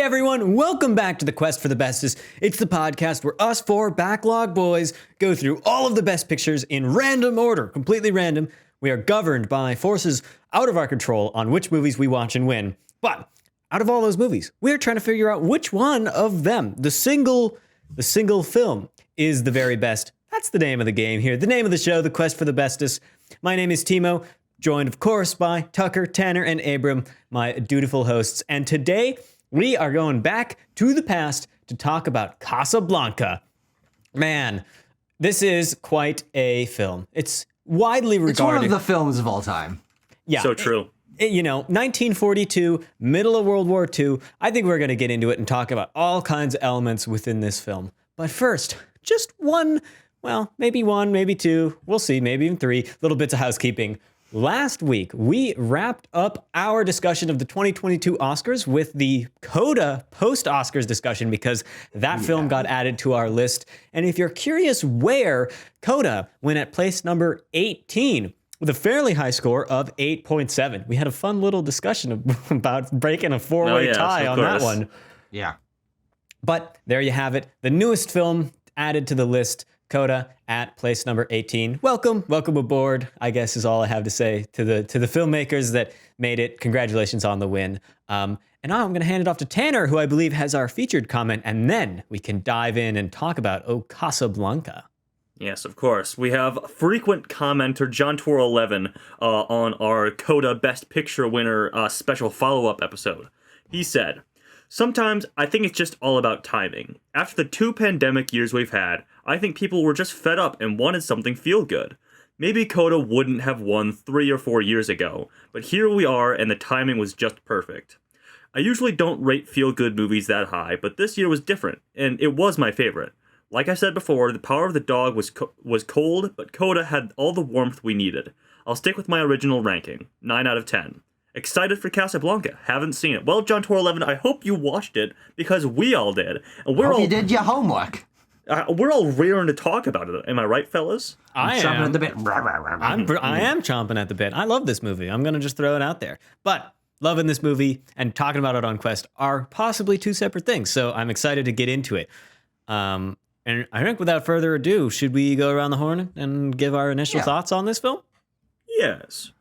everyone, welcome back to the Quest for the Bestest. It's the podcast where us four backlog boys go through all of the best pictures in random order, completely random. We are governed by forces out of our control on which movies we watch and when. But out of all those movies, we're trying to figure out which one of them, the single film, is the very best. That's the name of the game here. The name of the show, The Quest for the Bestest. My name is Timo, joined, of course, by Tucker, Tanner, and Abram, my dutiful hosts. And today, we are going back to the past to talk about Casablanca. Man, this is quite a film. It's widely regarded. It's one of the films of all time. Yeah. So true. 1942, middle of World War II. I think we're going to get into it and talk about all kinds of elements within this film. But first, just maybe one, maybe two, we'll see, maybe even three little bits of housekeeping. Last week, we wrapped up our discussion of the 2022 Oscars with the Coda post-Oscars discussion because that film got added to our list. And if you're curious where, Coda went at place number 18 with a fairly high score of 8.7. We had a fun little discussion about breaking a four-way tie on that one. Yeah. But there you have it. The newest film added to the list, Coda at place number 18. Welcome aboard, I guess is all I have to say to the filmmakers that made it. Congratulations on the win. And now I'm going to hand it off to Tanner, who I believe has our featured comment, and then we can dive in and talk about Casablanca. Yes, of course. We have frequent commenter John Tor 11 on our Coda Best Picture winner special follow-up episode. He said, "Sometimes I think it's just all about timing. After the 2 pandemic years we've had, I think people were just fed up and wanted something feel-good. Maybe Coda wouldn't have won 3 or 4 years ago, but here we are and the timing was just perfect. I usually don't rate feel-good movies that high, but this year was different, and it was my favorite. Like I said before, The Power of the Dog was cold, but Coda had all the warmth we needed. I'll stick with my original ranking, 9 out of 10. Excited for Casablanca. Haven't seen it. Well, John Tor 11, I hope you watched it because we all did. And Hope you did your homework. We're all rearing to talk about it. Am I right, fellas? I am chomping at the bit. I am chomping at the bit. I love this movie. I'm going to just throw it out there. But loving this movie and talking about it on Quest are possibly two separate things. So I'm excited to get into it. And I think without further ado, should we go around the horn and give our initial thoughts on this film? Yes.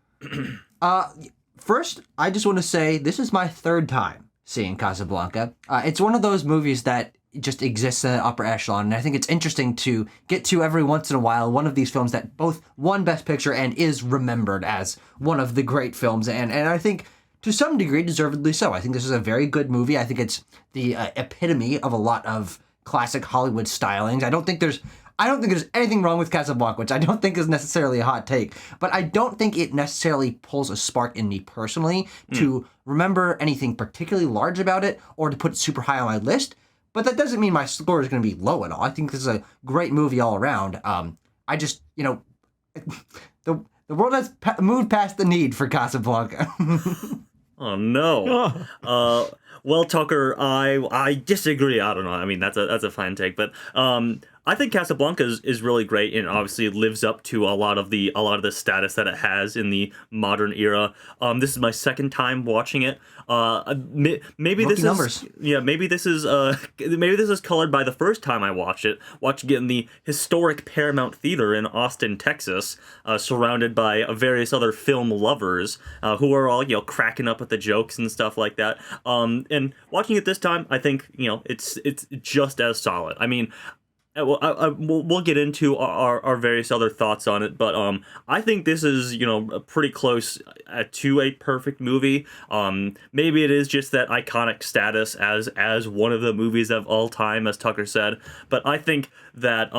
First, I just want to say this is my third time seeing Casablanca. It's one of those movies that just exists in an upper echelon, and I think it's interesting to get to every once in a while one of these films that both won Best Picture and is remembered as one of the great films, and I think to some degree deservedly so. I think this is a very good movie. I think it's the epitome of a lot of classic Hollywood stylings. I don't think there's anything wrong with Casablanca, which I don't think is necessarily a hot take, but I don't think it necessarily pulls a spark in me personally to remember anything particularly large about it or to put it super high on my list. But that doesn't mean my score is going to be low at all. I think this is a great movie all around. I just, the world has moved past the need for Casablanca. Oh, no. Well, Tucker, I disagree. I don't know. I mean, that's a fine take, but I think Casablanca is really great, and obviously it lives up to a lot of the status that it has in the modern era. This is my second time watching it. Maybe Rookie this numbers. Maybe this is colored by the first time I watched it in the historic Paramount Theater in Austin, Texas, surrounded by various other film lovers who are all cracking up at the jokes and stuff like that. And watching it this time, I think it's just as solid. I mean, we'll get into our various other thoughts on it, but I think this is pretty close to a perfect movie. Maybe it is just that iconic status as one of the movies of all time, as Tucker said. But I think that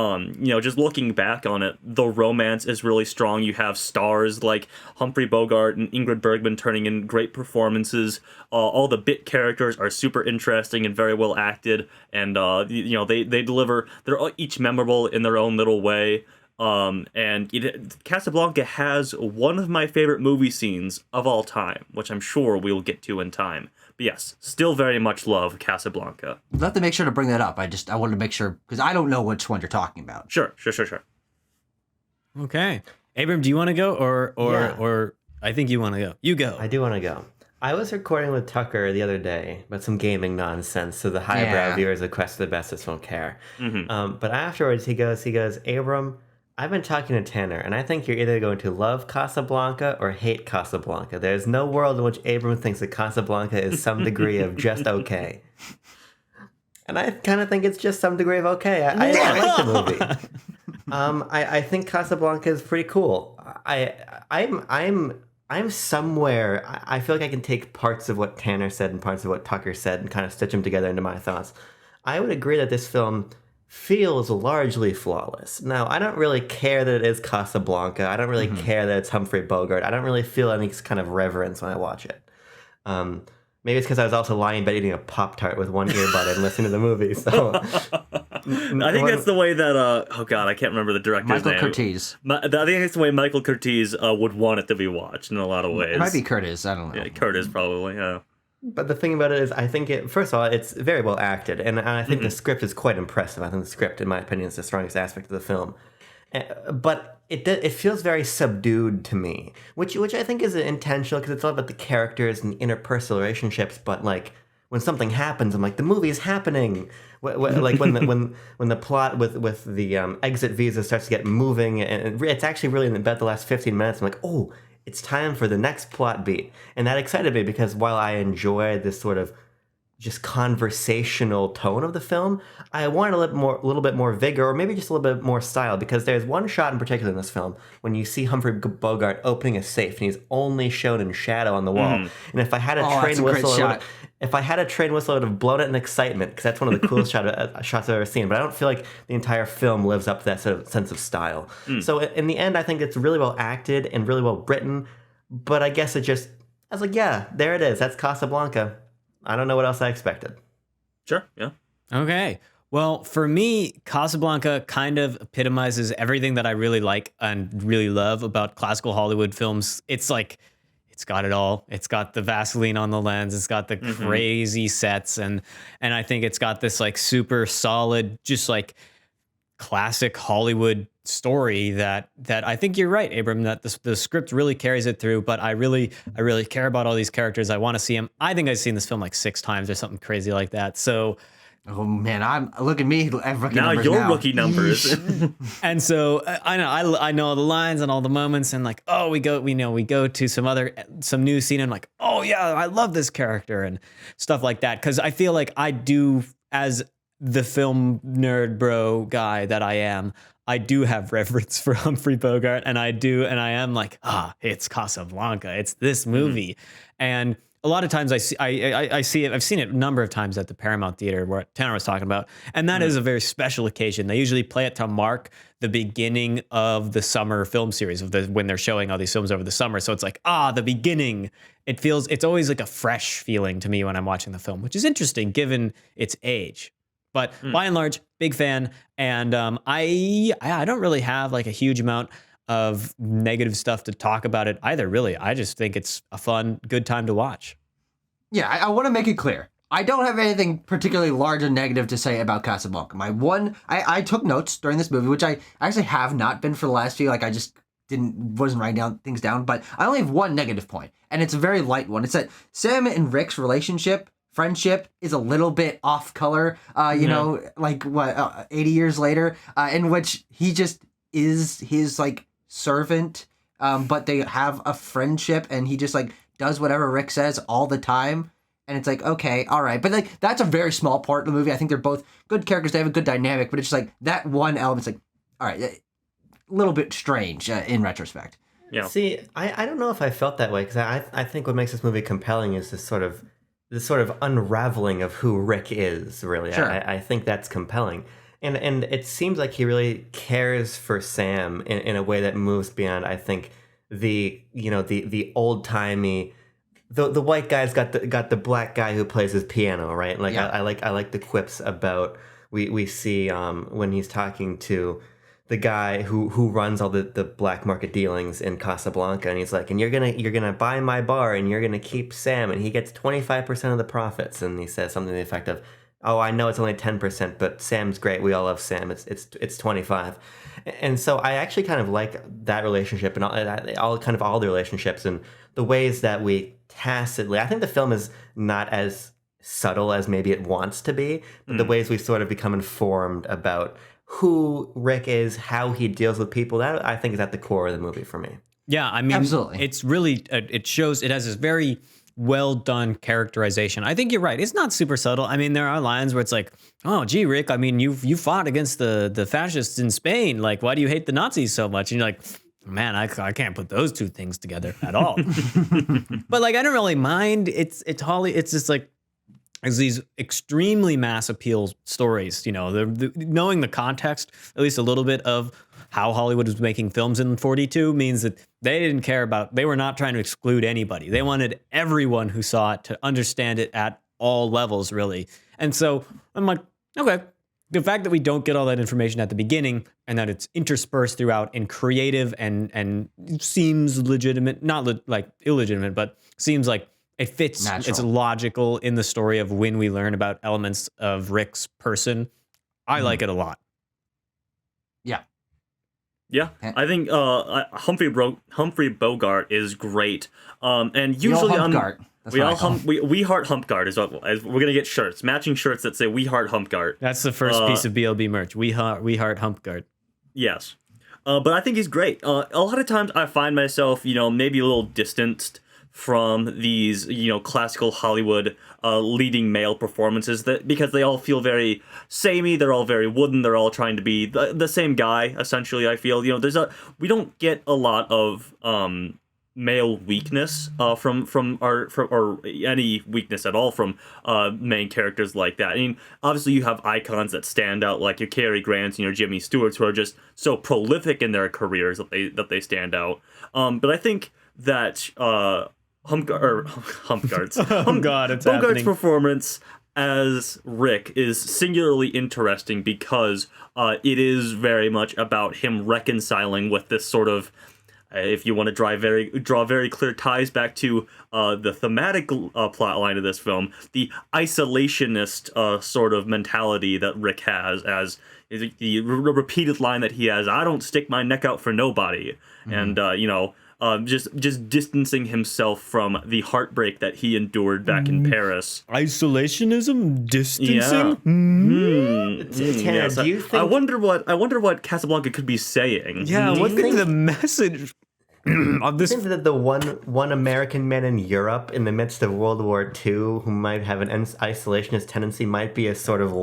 just looking back on it, the romance is really strong. You have stars like Humphrey Bogart and Ingrid Bergman turning in great performances. All the bit characters are super interesting and very well acted, and they deliver. They're each memorable in their own little way. Casablanca has one of my favorite movie scenes of all time, which I'm sure we'll get to in time. But yes, still very much love Casablanca. You'll have to make sure to bring that up. I wanted to make sure, because I don't know which one you're talking about. Sure. Okay. Abram, do you want to go or I think you want to go. You go. I do want to go. I was recording with Tucker the other day about some gaming nonsense, so the highbrow Yeah. viewers of Quest for the Bestest won't care. But afterwards, he goes, Abram, I've been talking to Tanner, and I think you're either going to love Casablanca or hate Casablanca. There's no world in which Abram thinks that Casablanca is some degree of just okay. And I kind of think it's just some degree of okay. I like the movie. I think Casablanca is pretty cool. I'm somewhere. I feel like I can take parts of what Tanner said and parts of what Tucker said and kind of stitch them together into my thoughts. I would agree that this film feels largely flawless. Now, I don't really care that it is Casablanca. I don't really care that it's Humphrey Bogart. I don't really feel any kind of reverence when I watch it. Maybe it's because I was also lying in bed eating a Pop-Tart with one earbud and listening to the movie. So I think that's the way that, oh God, I can't remember the director's name. Michael Curtiz. I think that's the way Michael Curtiz would want it to be watched in a lot of ways. It might be Curtis. I don't know. Yeah, Curtis probably, yeah. But the thing about it is, I think first of all, it's very well acted, and I think the script is quite impressive. I think the script, in my opinion, is the strongest aspect of the film. But it feels very subdued to me, which I think is intentional because it's all about the characters and interpersonal relationships. But like when something happens, I'm like, the movie is happening. Like when the plot with the exit visa starts to get moving, and it's actually really in about the last 15 minutes. I'm like, oh, it's time for the next plot beat. And that excited me because while I enjoy this sort of just conversational tone of the film, I wanted a little bit more vigor, or maybe just a little bit more style, because there's one shot in particular in this film when you see Humphrey Bogart opening a safe and he's only shown in shadow on the wall. And if I had a train whistle, if I had a train whistle, I would have blown it in excitement, because that's one of the coolest shots I've ever seen. But I don't feel like the entire film lives up to that sort of sense of style. So in the end, I think it's really well acted and really well written. But I guess I was like, yeah, there it is. That's Casablanca. I don't know what else I expected. Sure, yeah. Okay. Well, for me, Casablanca kind of epitomizes everything that I really like and really love about classical Hollywood films. It's like, it's got it all. It's got the Vaseline on the lens. It's got the crazy sets. And I think it's got this like super solid, just like classic Hollywood story that I think you're right, Abram, that the script really carries it through. But I really care about all these characters. I want to see them. I think I've seen this film like 6 times or something crazy like that. So, oh man, look at me. I have rookie now numbers your now. rookie numbers. and so I know all the lines and all the moments, and like, oh, we go to some new scene and like, oh yeah, I love this character and stuff like that. Because I feel like I do, as the film nerd bro guy that I am, I do have reverence for Humphrey Bogart, and I am like, it's Casablanca, it's this movie. And a lot of times I see it. I've seen it a number of times at the Paramount Theater, where Tanner was talking about, and that is a very special occasion. They usually play it to mark the beginning of the summer film series when they're showing all these films over the summer. So it's like, the beginning. It's always like a fresh feeling to me when I'm watching the film, which is interesting given its age. But by and large, big fan, and I don't really have like a huge amount of negative stuff to talk about it either, really. I just think it's a fun, good time to watch. Yeah, I want to make it clear. I don't have anything particularly large and negative to say about Casablanca. I took notes during this movie, which I actually have not been for the last few. Like, I just wasn't writing things down, but I only have one negative point, and it's a very light one. It's that Sam and Rick's friendship is a little bit off color, like 80 years later, in which he just is his like servant, but they have a friendship and he just like does whatever Rick says all the time. And it's like, okay, all right. But like, that's a very small part of the movie. I think they're both good characters. They have a good dynamic, but it's just like that one element's like, all right, a little bit strange in retrospect. Yeah. See, I don't know if I felt that way, because I think what makes this movie compelling is this sort of unraveling of who Rick is, really. Sure. I think that's compelling. And it seems like he really cares for Sam in a way that moves beyond, I think, the old-timey, the white guy's got the black guy who plays his piano, right? Like, yeah. I like the quips about, we see when he's talking to the guy who runs all the black market dealings in Casablanca, and he's like, and you're gonna buy my bar, and you're gonna keep Sam, and he gets 25% of the profits. And he says something to the effect of, oh, I know it's only 10%, but Sam's great. We all love Sam. It's 25. And so I actually kind of like that relationship and all the relationships and the ways that we tacitly, I think the film is not as subtle as maybe it wants to be, but the ways we sort of become informed about who Rick is, how he deals with people, that I think is at the core of the movie for me. Yeah, I mean, Absolutely. it's really, it shows, it has this very well done characterization. I think you're right. It's not super subtle. I mean, there are lines where it's like, oh, gee, Rick, I mean, you fought against the fascists in Spain. Like, why do you hate the Nazis so much? And you're like, man, I can't put those two things together at all. But like, I don't really mind. It's just like, it's these extremely mass appeal stories, you know, knowing the context, at least a little bit of how Hollywood was making films in 42 means that they didn't care about, they were not trying to exclude anybody. They wanted everyone who saw it to understand it at all levels, really. And so I'm like, okay, the fact that we don't get all that information at the beginning and that it's interspersed throughout in creative and seems legitimate, not like illegitimate, but seems like it fits, Natural. It's logical in the story of when we learn about elements of Rick's person. I like it a lot. Yeah. Yeah, I think Humphrey Bogart is great. And We all usually Humpgart. That's we what I all call him. we heart Humpgart is what we're gonna get shirts, matching shirts that say "We heart Humpgart." That's the first piece of BLB merch. We heart Humpgard. Yes, but I think he's great. A lot of times I find myself, maybe a little distanced from these, classical Hollywood leading male performances because they all feel very samey. They're all very wooden. They're all trying to be the same guy. Essentially, I feel we don't get a lot of male weakness from any weakness at all from main characters like that. I mean, obviously you have icons that stand out like your Cary Grants and your Jimmy Stewarts who are just so prolific in their careers that they stand out. But I think that Bogart's performance as Rick is singularly interesting because it is very much about him reconciling with this sort of, if you want to draw very clear ties back to the thematic plot line of this film, the isolationist sort of mentality that Rick has, as the repeated line that he has, "I don't stick my neck out for nobody," and just distancing himself from the heartbreak that he endured back in Paris. Isolationism, distancing. Tanner, Yes, do you think? I wonder what Casablanca could be saying. Yeah, Do you what could think- the message of this? I think that the one American man in Europe in the midst of World War II who might have an isolationist tendency might be a sort of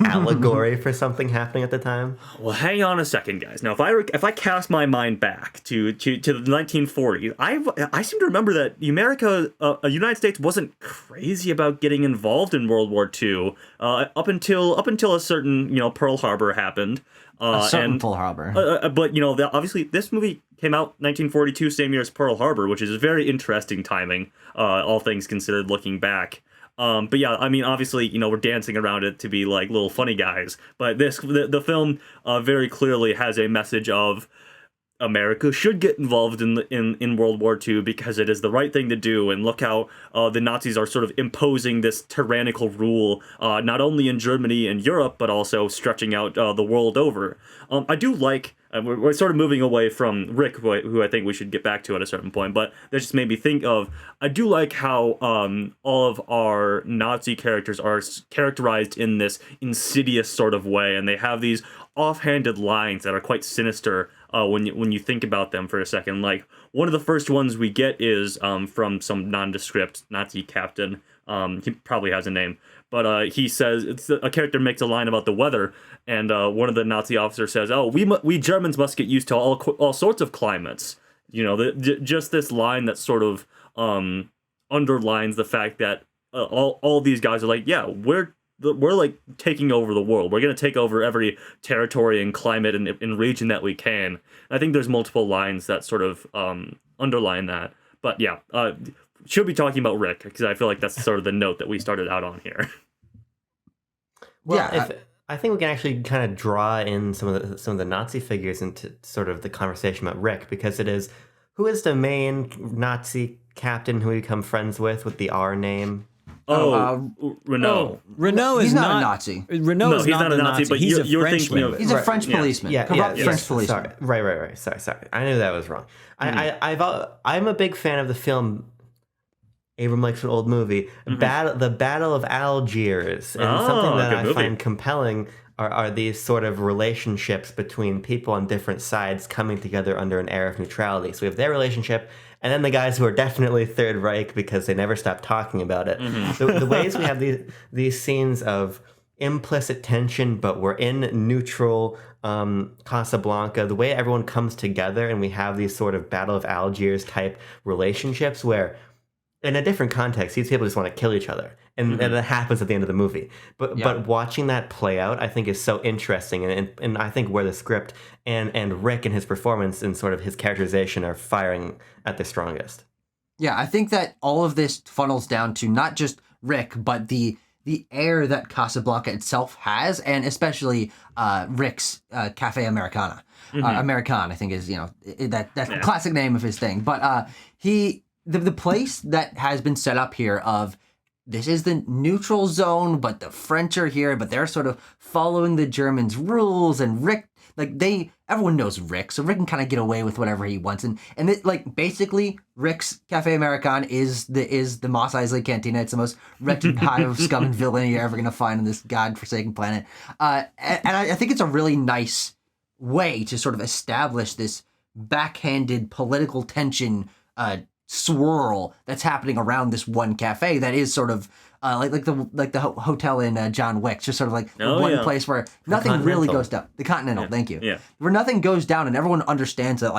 allegory for something happening at the time. Well, hang on a second, guys. Now, if I cast my mind back to the 1940s, I seem to remember that United States wasn't crazy about getting involved in World War II up until a certain Pearl Harbor happened. Pearl Harbor. But obviously this movie came out 1942, same year as Pearl Harbor, which is very interesting timing, all things considered, looking back. But yeah, I mean, obviously, we're dancing around it to be like little funny guys, but the film very clearly has a message of America should get involved in World War II because it is the right thing to do. And look how the Nazis are sort of imposing this tyrannical rule, not only in Germany and Europe, but also stretching out the world over. I do like, we're sort of moving away from Rick, who I think we should get back to at a certain point, but that just made me think of, I do like how all of our Nazi characters are characterized in this insidious sort of way, and they have these offhanded lines that are quite sinister when you think about them for a second. Like, one of the first ones we get is from some nondescript Nazi captain. He probably has a name, but he says, a character makes a line about the weather, and one of the Nazi officers says, "Oh, we Germans must get used to all sorts of climates." Just this line that sort of underlines the fact that all these guys are like, yeah, we're like taking over the world. We're going to take over every territory and climate and region that we can. And I think there's multiple lines that sort of underline that. But yeah, should be talking about Rick because I feel like that's sort of the note that we started out on here. Well, Yeah, I think we can actually kind of draw in some of the Nazi figures into sort of the conversation about Rick, because it is, who is the main Nazi captain who we become friends with the R name? Renault. Renault is he's not a Nazi. Renault is he's not not a a Nazi, Nazi, but he's a you're French thinking of- linguist. He's a Right. French policeman. Yeah, Corrupt yeah, French yes. policeman. Sorry, right. Sorry. I knew that was wrong. I'm a big fan of the film. Abram likes an old movie, the Battle of Algiers, and something that good I movie. find compelling are these sort of relationships between people on different sides coming together under an air of neutrality. So we have their relationship, and then the guys who are definitely Third Reich because they never stop talking about it. The ways we have these scenes of implicit tension, but we're in neutral Casablanca, the way everyone comes together and we have these sort of Battle of Algiers type relationships where in a different context, these people just want to kill each other. And that happens at the end of the movie. But watching that play out, I think is so interesting. And I think where the script and Rick and his performance and sort of his characterization are firing at their strongest. Yeah, I think that all of this funnels down to not just Rick, but the air that Casablanca itself has, and especially Rick's Cafe Americana. Americain, I think, is that's the classic name of his thing. But the place that has been set up here of this is the neutral zone, but the French are here, but they're sort of following the Germans' rules, and Rick, everyone knows Rick, so Rick can kind of get away with whatever he wants, and it, basically Rick's Cafe Americain is the Mos Eisley Cantina. It's the most wretched hive of scum and villainy you're ever gonna find on this godforsaken planet, and I think it's a really nice way to sort of establish this backhanded political tension swirl that's happening around this one cafe that is sort of like the hotel in John Wick, just sort of like the one place where nothing really goes down. The Continental, thank you. Yeah. Where nothing goes down and everyone understands that,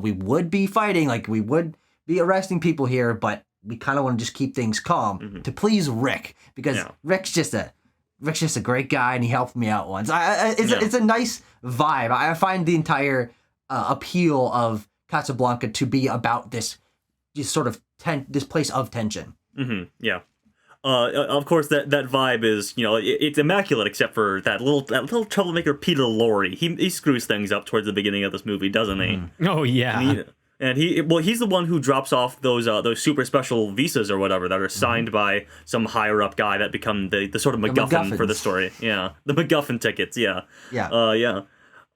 we would be fighting, we would be arresting people here, but we kind of want to just keep things calm to please Rick, because Rick's just a great guy and he helped me out once. It's a nice vibe. I find the entire appeal of Casablanca to be about this sort of this place of tension. Yeah. Of course, that vibe is, it's immaculate except for that little troublemaker Peter Lorre. He screws things up towards the beginning of this movie, doesn't he? Oh yeah. And he's the one who drops off those super special visas or whatever that are signed by some higher up guy that become the sort of MacGuffin for the story. Yeah, the MacGuffin tickets. Yeah. Yeah.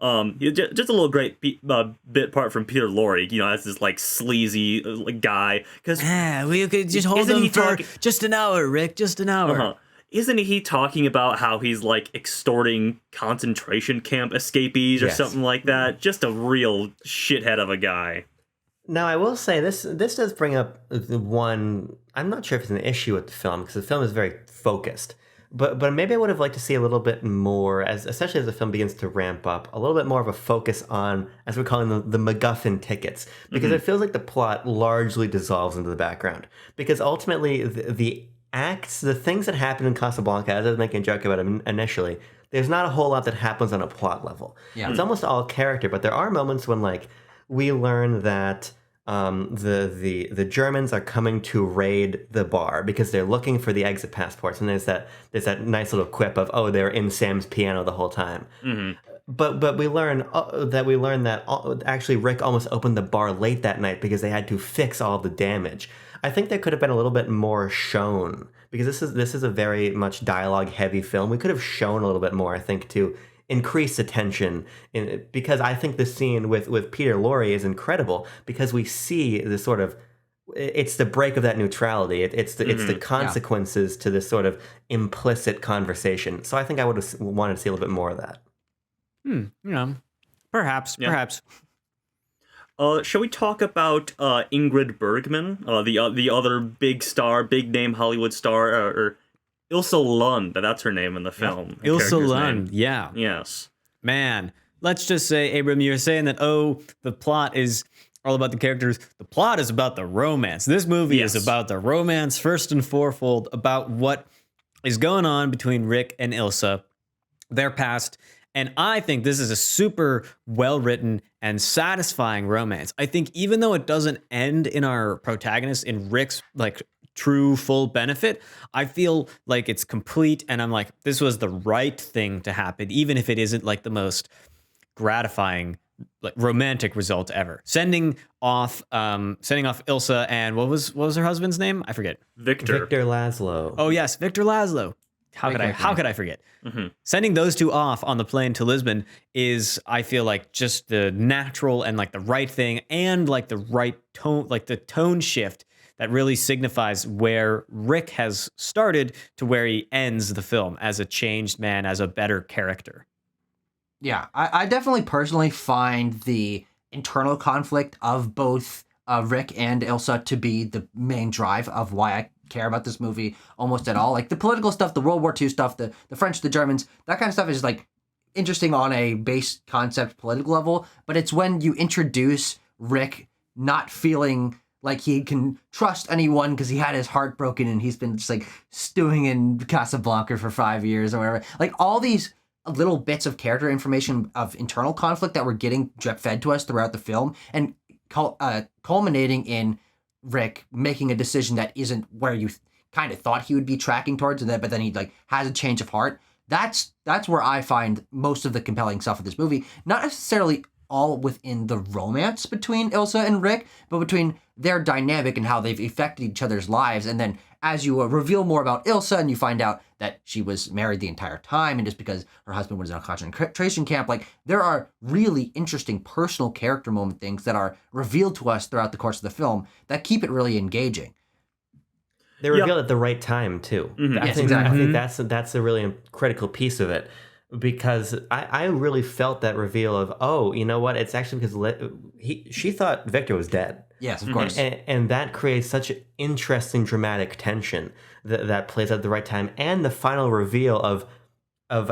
Just a little great bit part from Peter Lorre, as this sleazy guy. Because we could just hold him for just an hour, Rick, just an hour. Isn't he talking about how he's extorting concentration camp escapees or something like that? Just a real shithead of a guy. Now, I will say this does bring up the one, I'm not sure if it's an issue with the film, because the film is very focused. But maybe I would have liked to see a little bit more, especially as the film begins to ramp up, a little bit more of a focus on, as we're calling them, the MacGuffin tickets. Because it feels like the plot largely dissolves into the background. Because ultimately, the acts, the things that happen in Casablanca, as I was making a joke about it initially, there's not a whole lot that happens on a plot level. Yeah. It's almost all character, but there are moments when, we learn that the Germans are coming to raid the bar because they're looking for the exit passports, and there's that nice little quip of, oh, they're in Sam's piano the whole time. But we learn that actually Rick almost opened the bar late that night because they had to fix all the damage. I think there could have been a little bit more shown, because this is a very much dialogue heavy film. We could have shown a little bit more, I think, to increase the tension, because I think the scene with Peter Lorre is incredible, because we see the sort of, it's the break of that neutrality. It's the consequences to this sort of implicit conversation. So I think I would have wanted to see a little bit more of that. Perhaps. Shall we talk about Ingrid Bergman, the other big star, big name Hollywood star, or Ilsa Lund, that's her name in the film. Ilsa Lund, yeah. Yes. Man, let's just say, Abram, you're saying that, the plot is all about the characters. The plot is about the romance. This movie is about the romance, first and fourfold, about what is going on between Rick and Ilsa, their past. And I think this is a super well-written and satisfying romance. I think even though it doesn't end in our protagonist, in Rick's, true full benefit, I feel like it's complete, and I'm this was the right thing to happen, even if it isn't the most gratifying like romantic result ever. Sending off Ilsa and what was her husband's name? I forget. Victor. Laszlo. Oh yes, Victor Laszlo. How could I forget? Mm-hmm. Sending those two off on the plane to Lisbon is, I feel like, just the natural and like the right thing, and like the right tone, like the tone shift that really signifies where Rick has started to where he ends the film as a changed man, as a better character. Yeah, I definitely personally find the internal conflict of both Rick and Ilsa to be the main drive of why I care about this movie almost at all. Like the political stuff, the World War II stuff, the French, the Germans, that kind of stuff is like interesting on a base concept political level. But it's when you introduce Rick not feeling like he can trust anyone because he had his heart broken and he's been just like stewing in Casablanca for 5 years or whatever. Like all these little bits of character information of internal conflict that we're getting drip fed to us throughout the film and culminating in Rick making a decision that isn't where you kind of thought he would be tracking towards, but then he like has a change of heart. That's where I find most of the compelling stuff of this movie. Not necessarily all within the romance between Ilsa and Rick, but between their dynamic and how they've affected each other's lives. And then as you reveal more about Ilsa and you find out that she was married the entire time and just because her husband was in a concentration camp, like there are really interesting personal character moment things that are revealed to us throughout the course of the film that keep it really engaging. They're revealed at the right time too. Mm-hmm. I think that's a really critical piece of it, because I really felt that reveal of, oh, you know what? It's actually because she thought Victor was dead. Yes, of course. And that creates such interesting dramatic tension that plays at the right time. And the final reveal of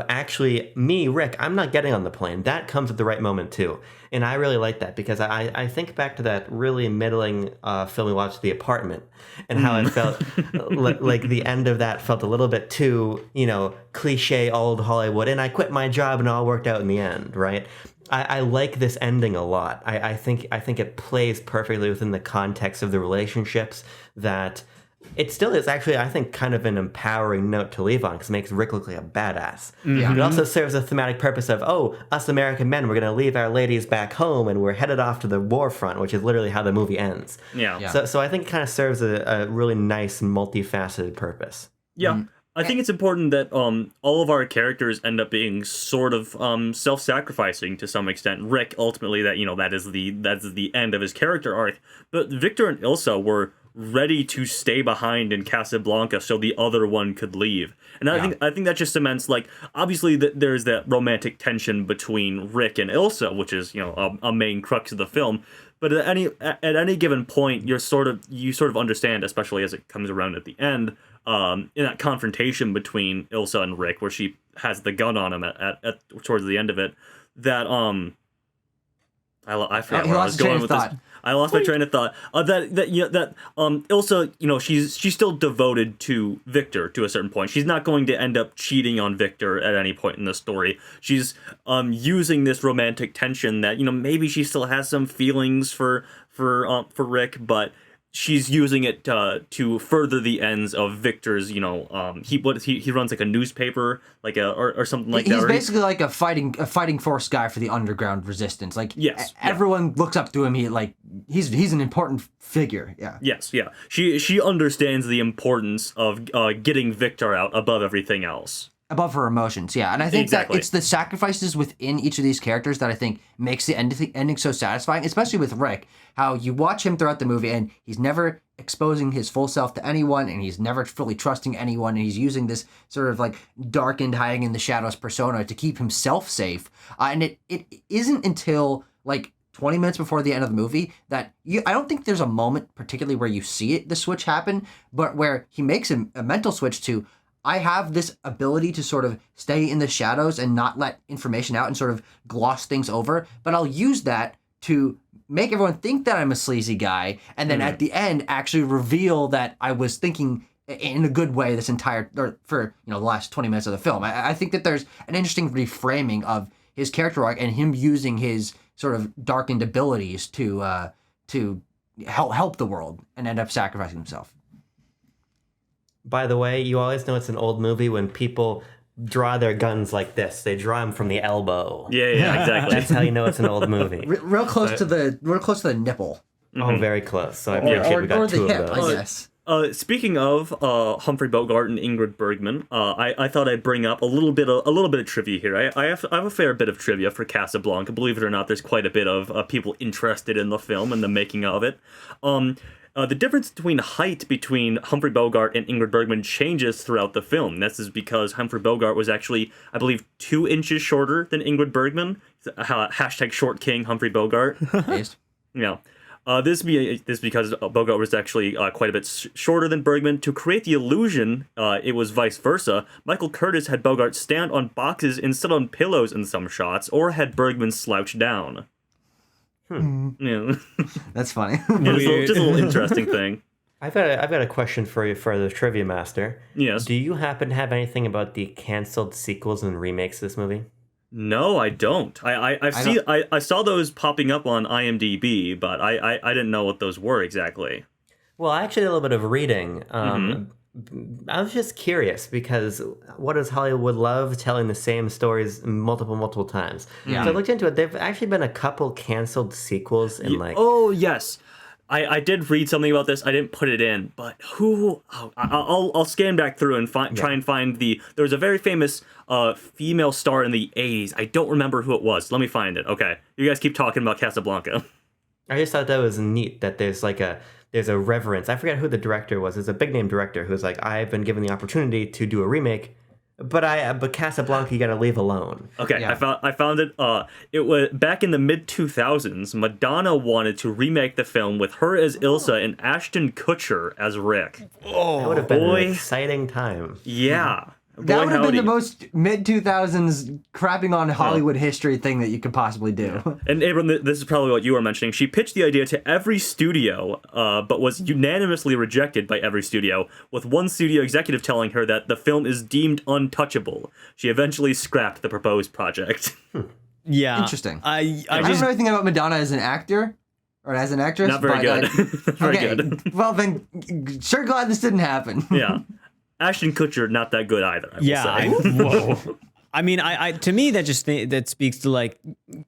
actually me, Rick, I'm not getting on the plane. That comes at the right moment too. And I really like that because I think back to that really middling film we watched, The Apartment, and how it felt like the end of that felt a little bit too, cliche old Hollywood. And I quit my job and it all worked out in the end, right? I like this ending a lot. I think it plays perfectly within the context of the relationships that it still is actually, I think, kind of an empowering note to leave on because it makes Rick look like a badass. Yeah. It also serves a thematic purpose of, us American men, we're going to leave our ladies back home and we're headed off to the war front, which is literally how the movie ends. Yeah. So I think it kind of serves a really nice, multifaceted purpose. Yeah. I think it's important that all of our characters end up being sort of self-sacrificing to some extent. Rick, ultimately, that is the end of his character arc. But Victor and Ilsa were ready to stay behind in Casablanca so the other one could leave. And I think that just cements, like, obviously there's that romantic tension between Rick and Ilsa, which is, a main crux of the film. But at any given point, you sort of understand, especially as it comes around at the end, in that confrontation between Ilsa and Rick, where she has the gun on him at towards the end of it, that I forgot where I was going with this. I lost my train of thought. That Ilsa, she's still devoted to Victor to a certain point. She's not going to end up cheating on Victor at any point in the story. She's using this romantic tension that maybe she still has some feelings for Rick, but she's using it to further the ends of Victor's. He runs like a newspaper, like or something like that. He's basically like a fighting force guy for the underground resistance. Like everyone looks up to him. He's an important figure. Yeah. Yes. Yeah. She understands the importance of getting Victor out above everything else. Above her emotions, yeah. And I think that it's the sacrifices within each of these characters that I think makes the ending so satisfying, especially with Rick. How you watch him throughout the movie and he's never exposing his full self to anyone and he's never fully trusting anyone and he's using this sort of like darkened, hiding in the shadows persona to keep himself safe. And it isn't until like 20 minutes before the end of the movie that I don't think there's a moment particularly where you see the switch happen, but where he makes a mental switch to, I have this ability to sort of stay in the shadows and not let information out and sort of gloss things over, but I'll use that to make everyone think that I'm a sleazy guy, and then at the end actually reveal that I was thinking in a good way for the last 20 minutes of the film. I think that there's an interesting reframing of his character arc and him using his sort of darkened abilities to help the world and end up sacrificing himself. By the way, you always know it's an old movie when people draw their guns like this. They draw them from the elbow. Yeah, exactly. That's how you know it's an old movie. Real close to the nipple. Oh, very close. So I Or, appreciate we got or two the hip, of those. I guess. Speaking of Humphrey Bogart and Ingrid Bergman, I thought I'd bring up a little bit of trivia here. I have a fair bit of trivia for Casablanca. Believe it or not, there's quite a bit of people interested in the film and the making of it. The difference between height between Humphrey Bogart and Ingrid Bergman changes throughout the film. This is because Humphrey Bogart was actually, I believe, 2 inches shorter than Ingrid Bergman. Hashtag short king Humphrey Bogart. Yeah. This because Bogart was actually quite a bit shorter than Bergman. To create the illusion, it was vice versa. Michael Curtis had Bogart stand on boxes instead on pillows in some shots, or had Bergman slouch down. Yeah. That's funny. Just a little interesting thing. I've got a question for you for the trivia master. Yes. Do you happen to have anything about the canceled sequels and remakes of this movie? No, I don't. I saw those popping up on IMDb, but I didn't know what those were exactly. Well, I actually did a little bit of reading. I was just curious because what does Hollywood love? Telling the same stories multiple times. Yeah. So I looked into it. There've actually been a couple canceled sequels in Oh, yes. I did read something about this. I didn't put it in, but who? I'll scan back through and try and find the. There was a very famous female star in the 80s. I don't remember who it was. Let me find it. Okay, you guys keep talking about Casablanca. I just thought that was neat that there's a reverence. I forget who the director was. There's a big name director who's like, I've been given the opportunity to do a remake, but Casablanca you got to leave alone. Okay, Yeah. I found it. It was back in the mid 2000s. Madonna wanted to remake the film with her as Ilsa and Ashton Kutcher as Rick. That would have been boy. an exciting time. Yeah. That Boy, would have been howdy. the most mid-2000s crapping on Hollywood history thing that you could possibly do. And Abram, this is probably what you were mentioning. She pitched the idea to every studio, but was unanimously rejected by every studio, with one studio executive telling her that the film is deemed untouchable. She eventually scrapped the proposed project. Yeah. Interesting. I I don't just know anything about Madonna as an actor or as an actress. Not very but, good. Not very okay, good. well then, sure glad this didn't happen. Yeah. Ashton Kutcher, not that good either, I will say. whoa. I mean, I to me that just that speaks to like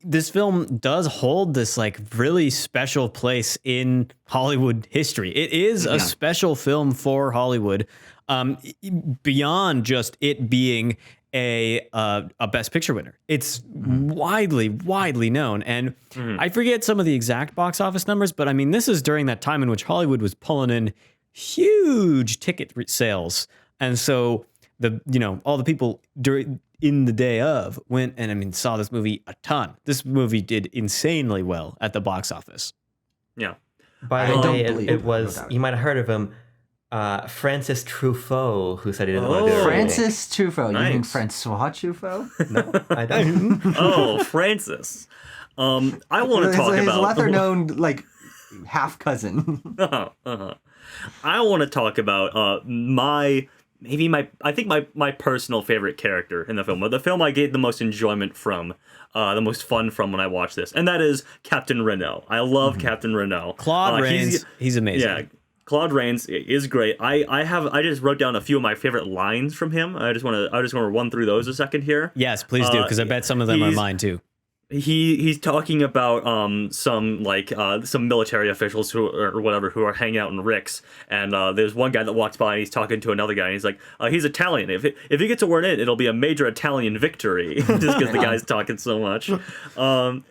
this film does hold this like really special place in Hollywood history. It is a special film for Hollywood, beyond just it being a Best Picture winner. It's widely known, and I forget some of the exact box office numbers, but I mean this is during that time in which Hollywood was pulling in huge ticket sales, and so all the people in the day of went and saw this movie a ton. This movie did insanely well at the box office. Yeah. By the I don't way, believe it was, it. you might have heard of him, Francis Truffaut, who said he didn't want to do it. Francis Truffaut. Nice. You mean Francois Truffaut? No, I don't. Oh, Francis. I want to talk his about lesser-known like half cousin. I want to talk about my personal favorite character in the film, or the film I get the most enjoyment from, the most fun from when I watch this, and that is Captain Renault. I love Captain Renault. Claude Rains, he's amazing. Yeah, Claude Rains is great. I just wrote down a few of my favorite lines from him. I just want to run through those a second here. Yes, please do, because I bet some of them are he's- mine too. He's talking about some military officials who are hanging out in Rick's, and there's one guy that walks by and he's talking to another guy and he's like, he's Italian. If he gets a word in, it'll be a major Italian victory, just because the guy's talking so much.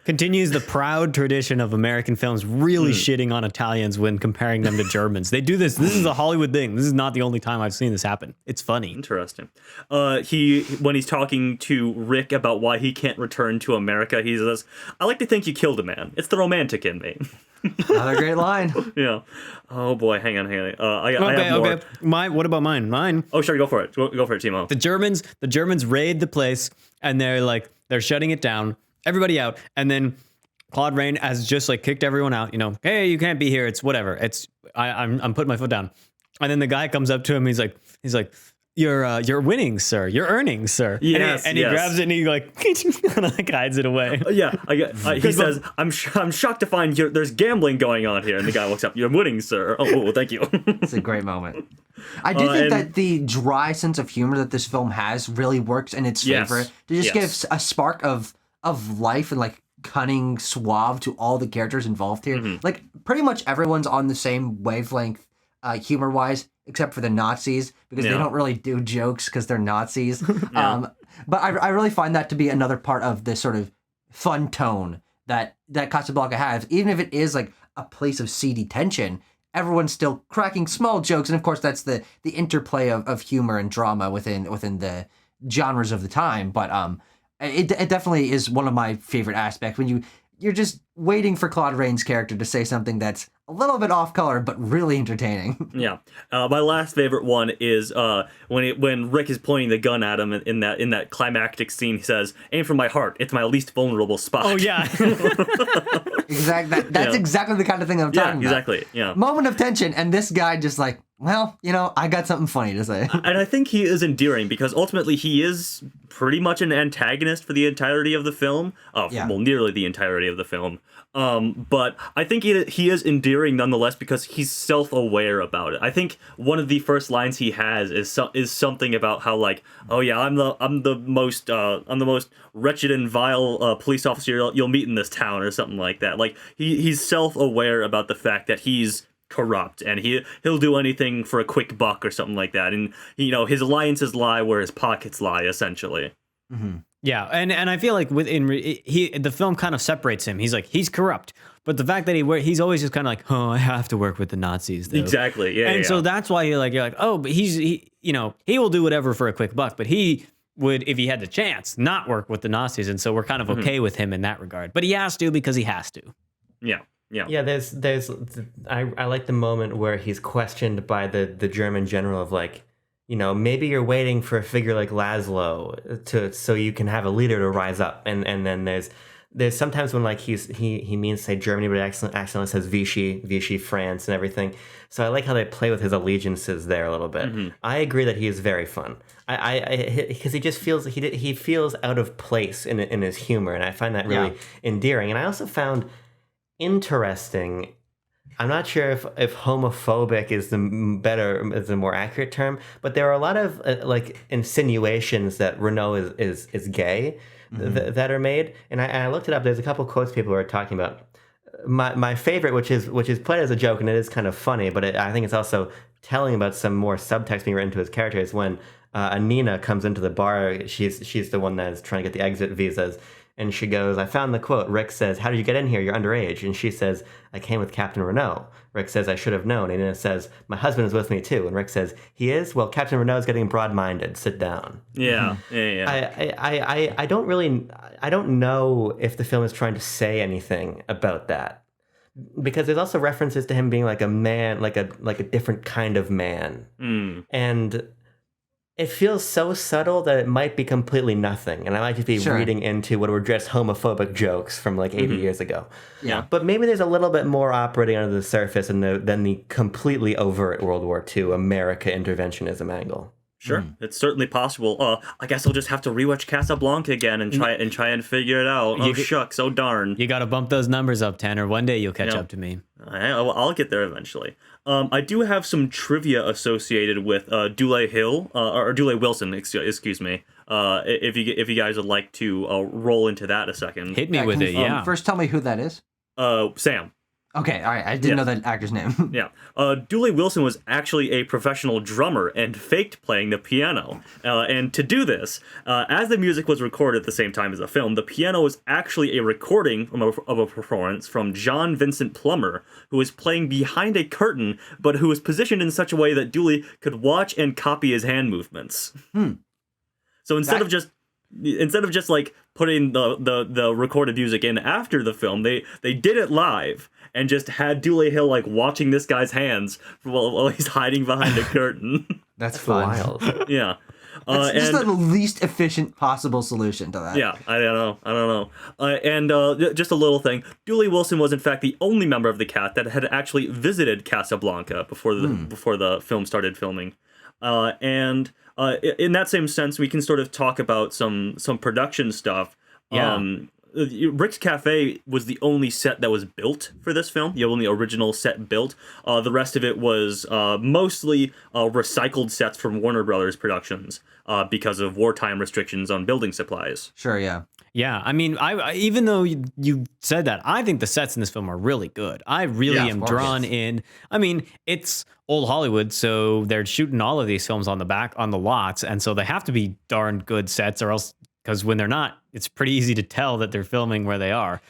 Continues the proud tradition of American films really shitting on Italians when comparing them to Germans. They do this. This is a Hollywood thing. This is not the only time I've seen this happen. It's funny. Interesting. When he's talking to Rick about why he can't return to America, he says, "I like to think you killed a man. It's the romantic in me." Another great line. Yeah. Oh boy, hang on. I have more. Okay. What about mine? Mine. Oh, sure, go for it. Go for it, Timo. The Germans raid the place and they're shutting it down. Everybody out, and then Claude Rains has just like kicked everyone out. Hey, you can't be here. It's whatever. I'm putting my foot down, and then the guy comes up to him. He's like. You're winning, sir. You're earning, sir. Yes, and he grabs it and he like hides it away. Yeah, he says, I'm shocked to find there's gambling going on here. And the guy walks up, "You're winning, sir." Oh, thank you. It's a great moment. I do think that the dry sense of humor that this film has really works in its favor to just give a spark of life and like cunning suave to all the characters involved here. Like pretty much everyone's on the same wavelength humor wise, except for the Nazis, because they don't really do jokes because they're Nazis. But I really find that to be another part of this sort of fun tone that Casablanca has, even if it is like a place of seedy tension. Everyone's still cracking small jokes, and of course that's the interplay of humor and drama within the genres of the time. But it definitely is one of my favorite aspects when you're just waiting for Claude Rains' character to say something that's a little bit off color but really entertaining. Yeah, my last favorite one is when Rick is pointing the gun at him in that climactic scene. He says, "Aim for my heart. It's my least vulnerable spot." Oh yeah. Exactly. That's exactly the kind of thing I'm talking about. Exactly. Yeah. Moment of tension, and this guy just like, well, I got something funny to say. And I think he is endearing because ultimately he is pretty much an antagonist for the entirety of the film. Well, nearly the entirety of the film. But I think he is endearing nonetheless because he's self-aware about it. I think one of the first lines he has is something about how like, oh yeah, I'm the most wretched and vile police officer you'll meet in this town or something like that. Like he's self-aware about the fact that he's corrupt and he'll do anything for a quick buck or something like that. And his alliances lie where his pockets lie, essentially. Mm-hmm. Yeah, and I feel like the film kind of separates him. He's corrupt, but the fact that he's always just kind of like, oh, I have to work with the Nazis, though. Exactly. Yeah. And so that's why you're like, oh, but he will do whatever for a quick buck, but he would, if he had the chance, not work with the Nazis, and so we're kind of okay with him in that regard. But he has to because he has to. Yeah. Yeah. Yeah, there's I like the moment where he's questioned by the German general of like, maybe you're waiting for a figure like Laszlo so you can have a leader to rise up, and then there's sometimes when like he means to say Germany but accidentally says Vichy France and everything. So I like how they play with his allegiances there a little bit. I agree that he is very fun. Because he just feels he feels out of place in his humor, and I find that really endearing. And I also found interesting. I'm not sure if homophobic is the more accurate term, but there are a lot of like insinuations that Renault is gay that are made, and I looked it up. There's a couple quotes people are talking about. My favorite, which is played as a joke, and it is kind of funny, but I think it's also telling about some more subtext being written to his character. Is when Nina comes into the bar. She's the one that is trying to get the exit visas. And she goes, I found the quote. Rick says, how did you get in here? You're underage. And she says, I came with Captain Renault. Rick says, I should have known. And Nina says, my husband is with me too. And Rick says, he is? Well, Captain Renault is getting broad-minded. Sit down. Yeah. I don't know if the film is trying to say anything about that. Because there's also references to him being like a man, like a different kind of man. And it feels so subtle that it might be completely nothing, and I might just be reading into what were just homophobic jokes from like 80 years ago. Yeah. But maybe there's a little bit more operating under the surface than the completely overt World War II America interventionism angle. Sure, it's certainly possible. I guess I'll just have to rewatch Casablanca again and try and figure it out. Oh shucks, oh darn! You got to bump those numbers up, Tanner. One day you'll catch up to me. I'll get there eventually. I do have some trivia associated with Dule Hill or Dule Wilson. Excuse me. If you guys would like to roll into that a second, hit me with it. Yeah. First, tell me who that is. Sam. Okay, all right. I didn't know that actor's name. Yeah. Dule Wilson was actually a professional drummer and faked playing the piano. And to do this, as the music was recorded at the same time as the film, the piano was actually a recording of a performance from John Vincent Plummer, who was playing behind a curtain, but who was positioned in such a way that Dule could watch and copy his hand movements. So instead of just like putting the recorded music in after the film, they did it live and just had Dule Hill like watching this guy's hands while he's hiding behind a curtain. That's wild. Yeah. It's just the least efficient possible solution to that. Yeah, I don't know. And just a little thing. Dule Wilson was in fact the only member of the cast that had actually visited Casablanca before the film started filming. In that same sense, we can sort of talk about some production stuff. Yeah. Rick's Cafe was the only set that was built for this film, the only original set built. The rest of it was mostly recycled sets from Warner Brothers Productions because of wartime restrictions on building supplies. Sure, yeah. Yeah, I mean, I even though you said that, I think the sets in this film are really good. I really Yeah, of am course. drawn in. I mean, it's old Hollywood, so they're shooting all of these films on the lots, and so they have to be darn good sets, or else, because when they're not, it's pretty easy to tell that they're filming where they are.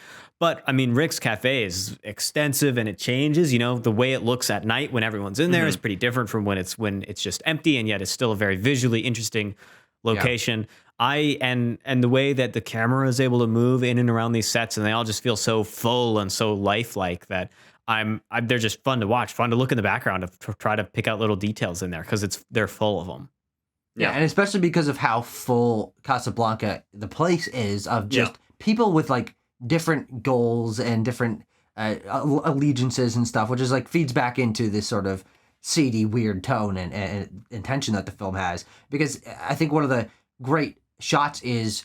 But I mean, Rick's Cafe is extensive and it changes. You know, the way it looks at night when everyone's in there is pretty different from when it's just empty, and yet it's still a very visually interesting location. And the way that the camera is able to move in and around these sets, and they all just feel so full and so lifelike that they're just fun to watch, fun to look in the background to try to pick out little details in there because they're full of them. Yeah, and especially because of how full Casablanca, the place is of just people with like different goals and different allegiances and stuff, which is like feeds back into this sort of seedy, weird tone and intention that the film has. Because I think one of the great shots is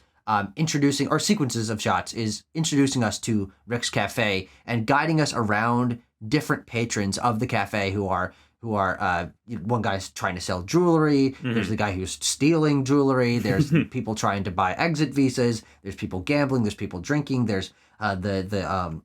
introducing, or sequences of shots, is introducing us to Rick's Cafe and guiding us around different patrons of the cafe who are one guy's trying to sell jewelry. There's the guy who's stealing jewelry. There's people trying to buy exit visas. There's people gambling. There's people drinking. There's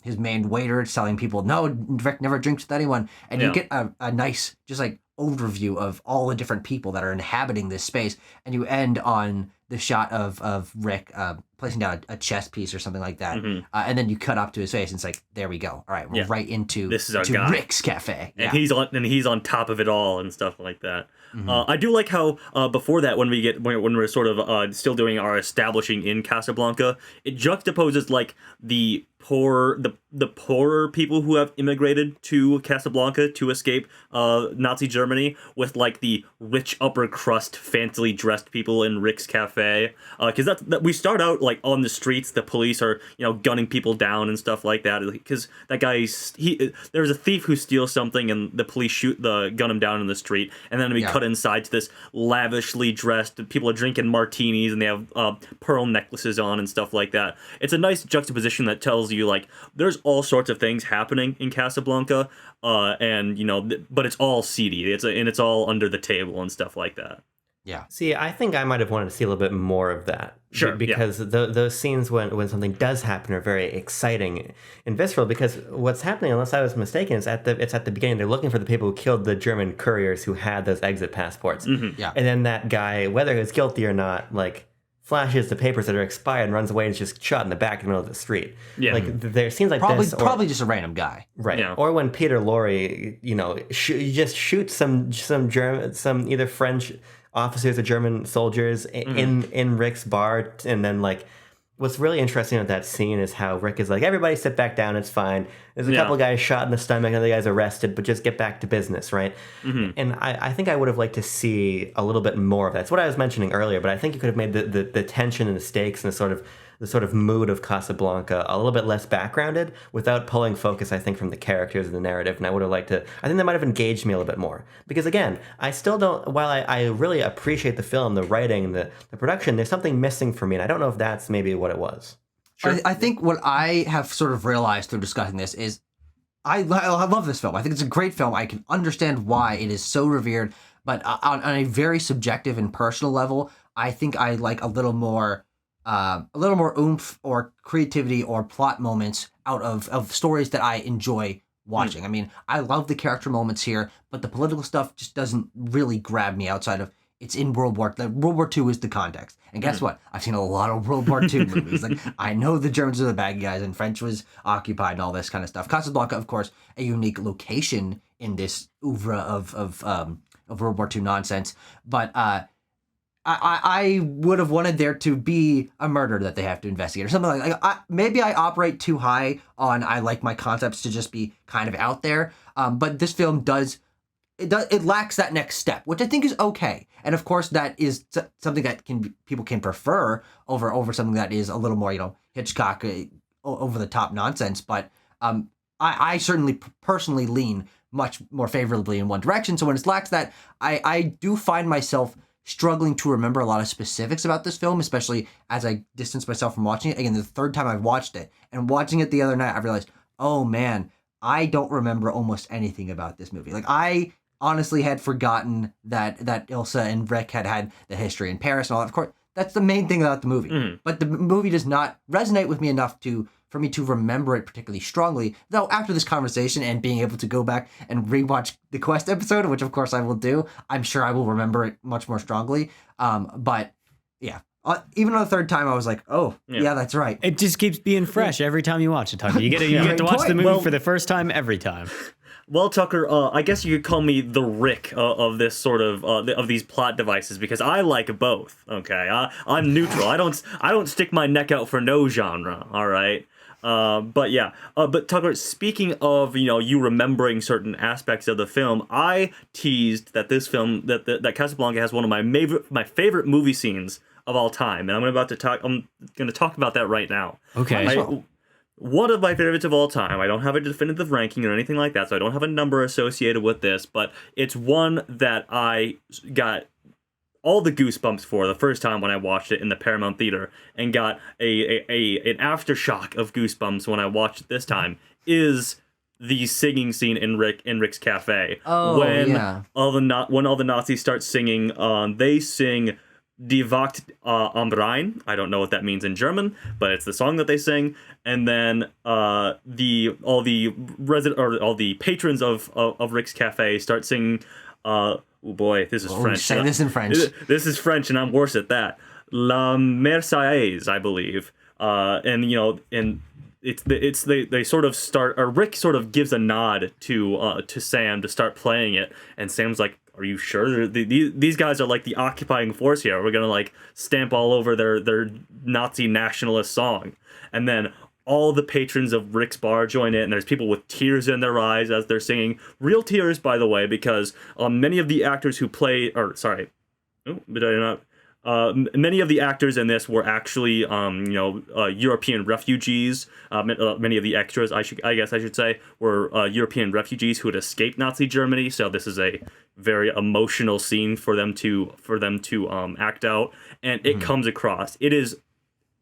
his main waiter telling people, no, Rick never drinks with anyone. And you get a nice just like overview of all the different people that are inhabiting this space. And you end on the shot of Rick placing down a chess piece or something like that. And then you cut up to his face and it's like, there we go. All right, we're right into this is our guy. Rick's Cafe. And he's on top of it all and stuff like that. I do like how before that, when we're sort of still doing our establishing in Casablanca, it juxtaposes like the poorer people who have immigrated to Casablanca to escape Nazi Germany with like the rich upper crust, fancily dressed people in Rick's Cafe. Because that we start out like on the streets, the police are gunning people down and stuff like that. Because that guy, there's a thief who steals something and the police gun him down in the street, and then we cut inside to this lavishly dressed people are drinking martinis and they have pearl necklaces on and stuff like that. It's a nice juxtaposition that tells you like there's all sorts of things happening in Casablanca, and but it's all seedy. It's all under the table and stuff like that. Yeah. See, I think I might have wanted to see a little bit more of that. Sure. Because those scenes when something does happen are very exciting and visceral. Because what's happening, unless I was mistaken, is it's at the beginning. They're looking for the people who killed the German couriers who had those exit passports. Yeah. And then that guy, whether he's guilty or not, like flashes the papers that are expired and runs away and is just shot in the back in the middle of the street. Yeah. Like there seems like probably just a random guy. Right. Yeah. Or when Peter Lorre, just shoots some either French officers or German soldiers in Rick's bar, and then like what's really interesting about that scene is how Rick is like, everybody sit back down, it's fine. There's a couple guys shot in the stomach, and the guy's arrested, but just get back to business, right? And I think I would have liked to see a little bit more of that. It's what I was mentioning earlier, but I think you could have made the tension and the stakes and the sort of mood of Casablanca a little bit less backgrounded without pulling focus, I think, from the characters and the narrative. And I would have liked to, I think that might have engaged me a little bit more. Because again, I still don't, while I really appreciate the film, the writing, the production, there's something missing for me. And I don't know if that's maybe what it was. Sure. I think what I have sort of realized through discussing this is I love this film. I think it's a great film. I can understand why it is so revered. But on a very subjective and personal level, I think I like a little more oomph or creativity or plot moments out of stories that I enjoy watching. I mean, I love the character moments here, but the political stuff just doesn't really grab me outside of it's in World War II is the context. And guess what? I've seen a lot of World War II movies. Like I know the Germans are the bad guys and French was occupied and all this kind of stuff. Casablanca, of course, a unique location in this oeuvre of World War II nonsense. But I would have wanted there to be a murder that they have to investigate or something like that. Maybe I operate too high on I like my concepts to just be kind of out there. But this film it lacks that next step, which I think is okay. And of course, that is something that people can prefer over something that is a little more, Hitchcock over the top nonsense. But I certainly personally lean much more favorably in one direction. So when it lacks that, I do find myself struggling to remember a lot of specifics about this film, especially as I distance myself from watching it. Again, the third time I've watched it, and watching it the other night, I realized, oh man, I don't remember almost anything about this movie. Like, I honestly had forgotten that Ilsa and Rick had the history in Paris and all that. Of course, that's the main thing about the movie. But the movie does not resonate with me enough for me to remember it particularly strongly. Though after this conversation and being able to go back and rewatch the Quest episode, which of course I will do, I'm sure I will remember it much more strongly. But yeah, even on the third time, I was like, oh, yeah, that's right. It just keeps being fresh every time you watch it, Tucker. You get to watch the movie for the first time every time. Well, Tucker, I guess you could call me the Rick of this sort of these plot devices, because I like both. Okay, I'm neutral. I don't stick my neck out for no genre. All right. But yeah, but Tucker, speaking of, you remembering certain aspects of the film, I teased that this film, that Casablanca has one of my favorite movie scenes of all time, and I'm going to talk about that right now. Okay. One of my favorites of all time. I don't have a definitive ranking or anything like that, so I don't have a number associated with this, but it's one that I got all the goosebumps for the first time when I watched it in the Paramount Theater, and got an aftershock of goosebumps when I watched it this time, is the singing scene in Rick's Cafe. Oh, when all the Nazis start singing, they sing Die Wacht am Rhein. I don't know what that means in German, but it's the song that they sing. And then all the patrons of Rick's Cafe start singing. Oh boy, this is French. Say this in French. This is French, and I'm worse at that. La Marseillaise, I believe. And they sort of start, or Rick sort of gives a nod to Sam to start playing it, and Sam's like, "Are you sure? These guys are like the occupying force here. We're gonna like stamp all over their Nazi nationalist song." And then all the patrons of Rick's bar join in, and there's people with tears in their eyes as they're singing. Real tears, by the way, because many of the actors who play, many of the actors in this were actually, European refugees. Many of the extras, I guess I should say, were European refugees who had escaped Nazi Germany. So this is a very emotional scene for them to act out, and it comes across. It is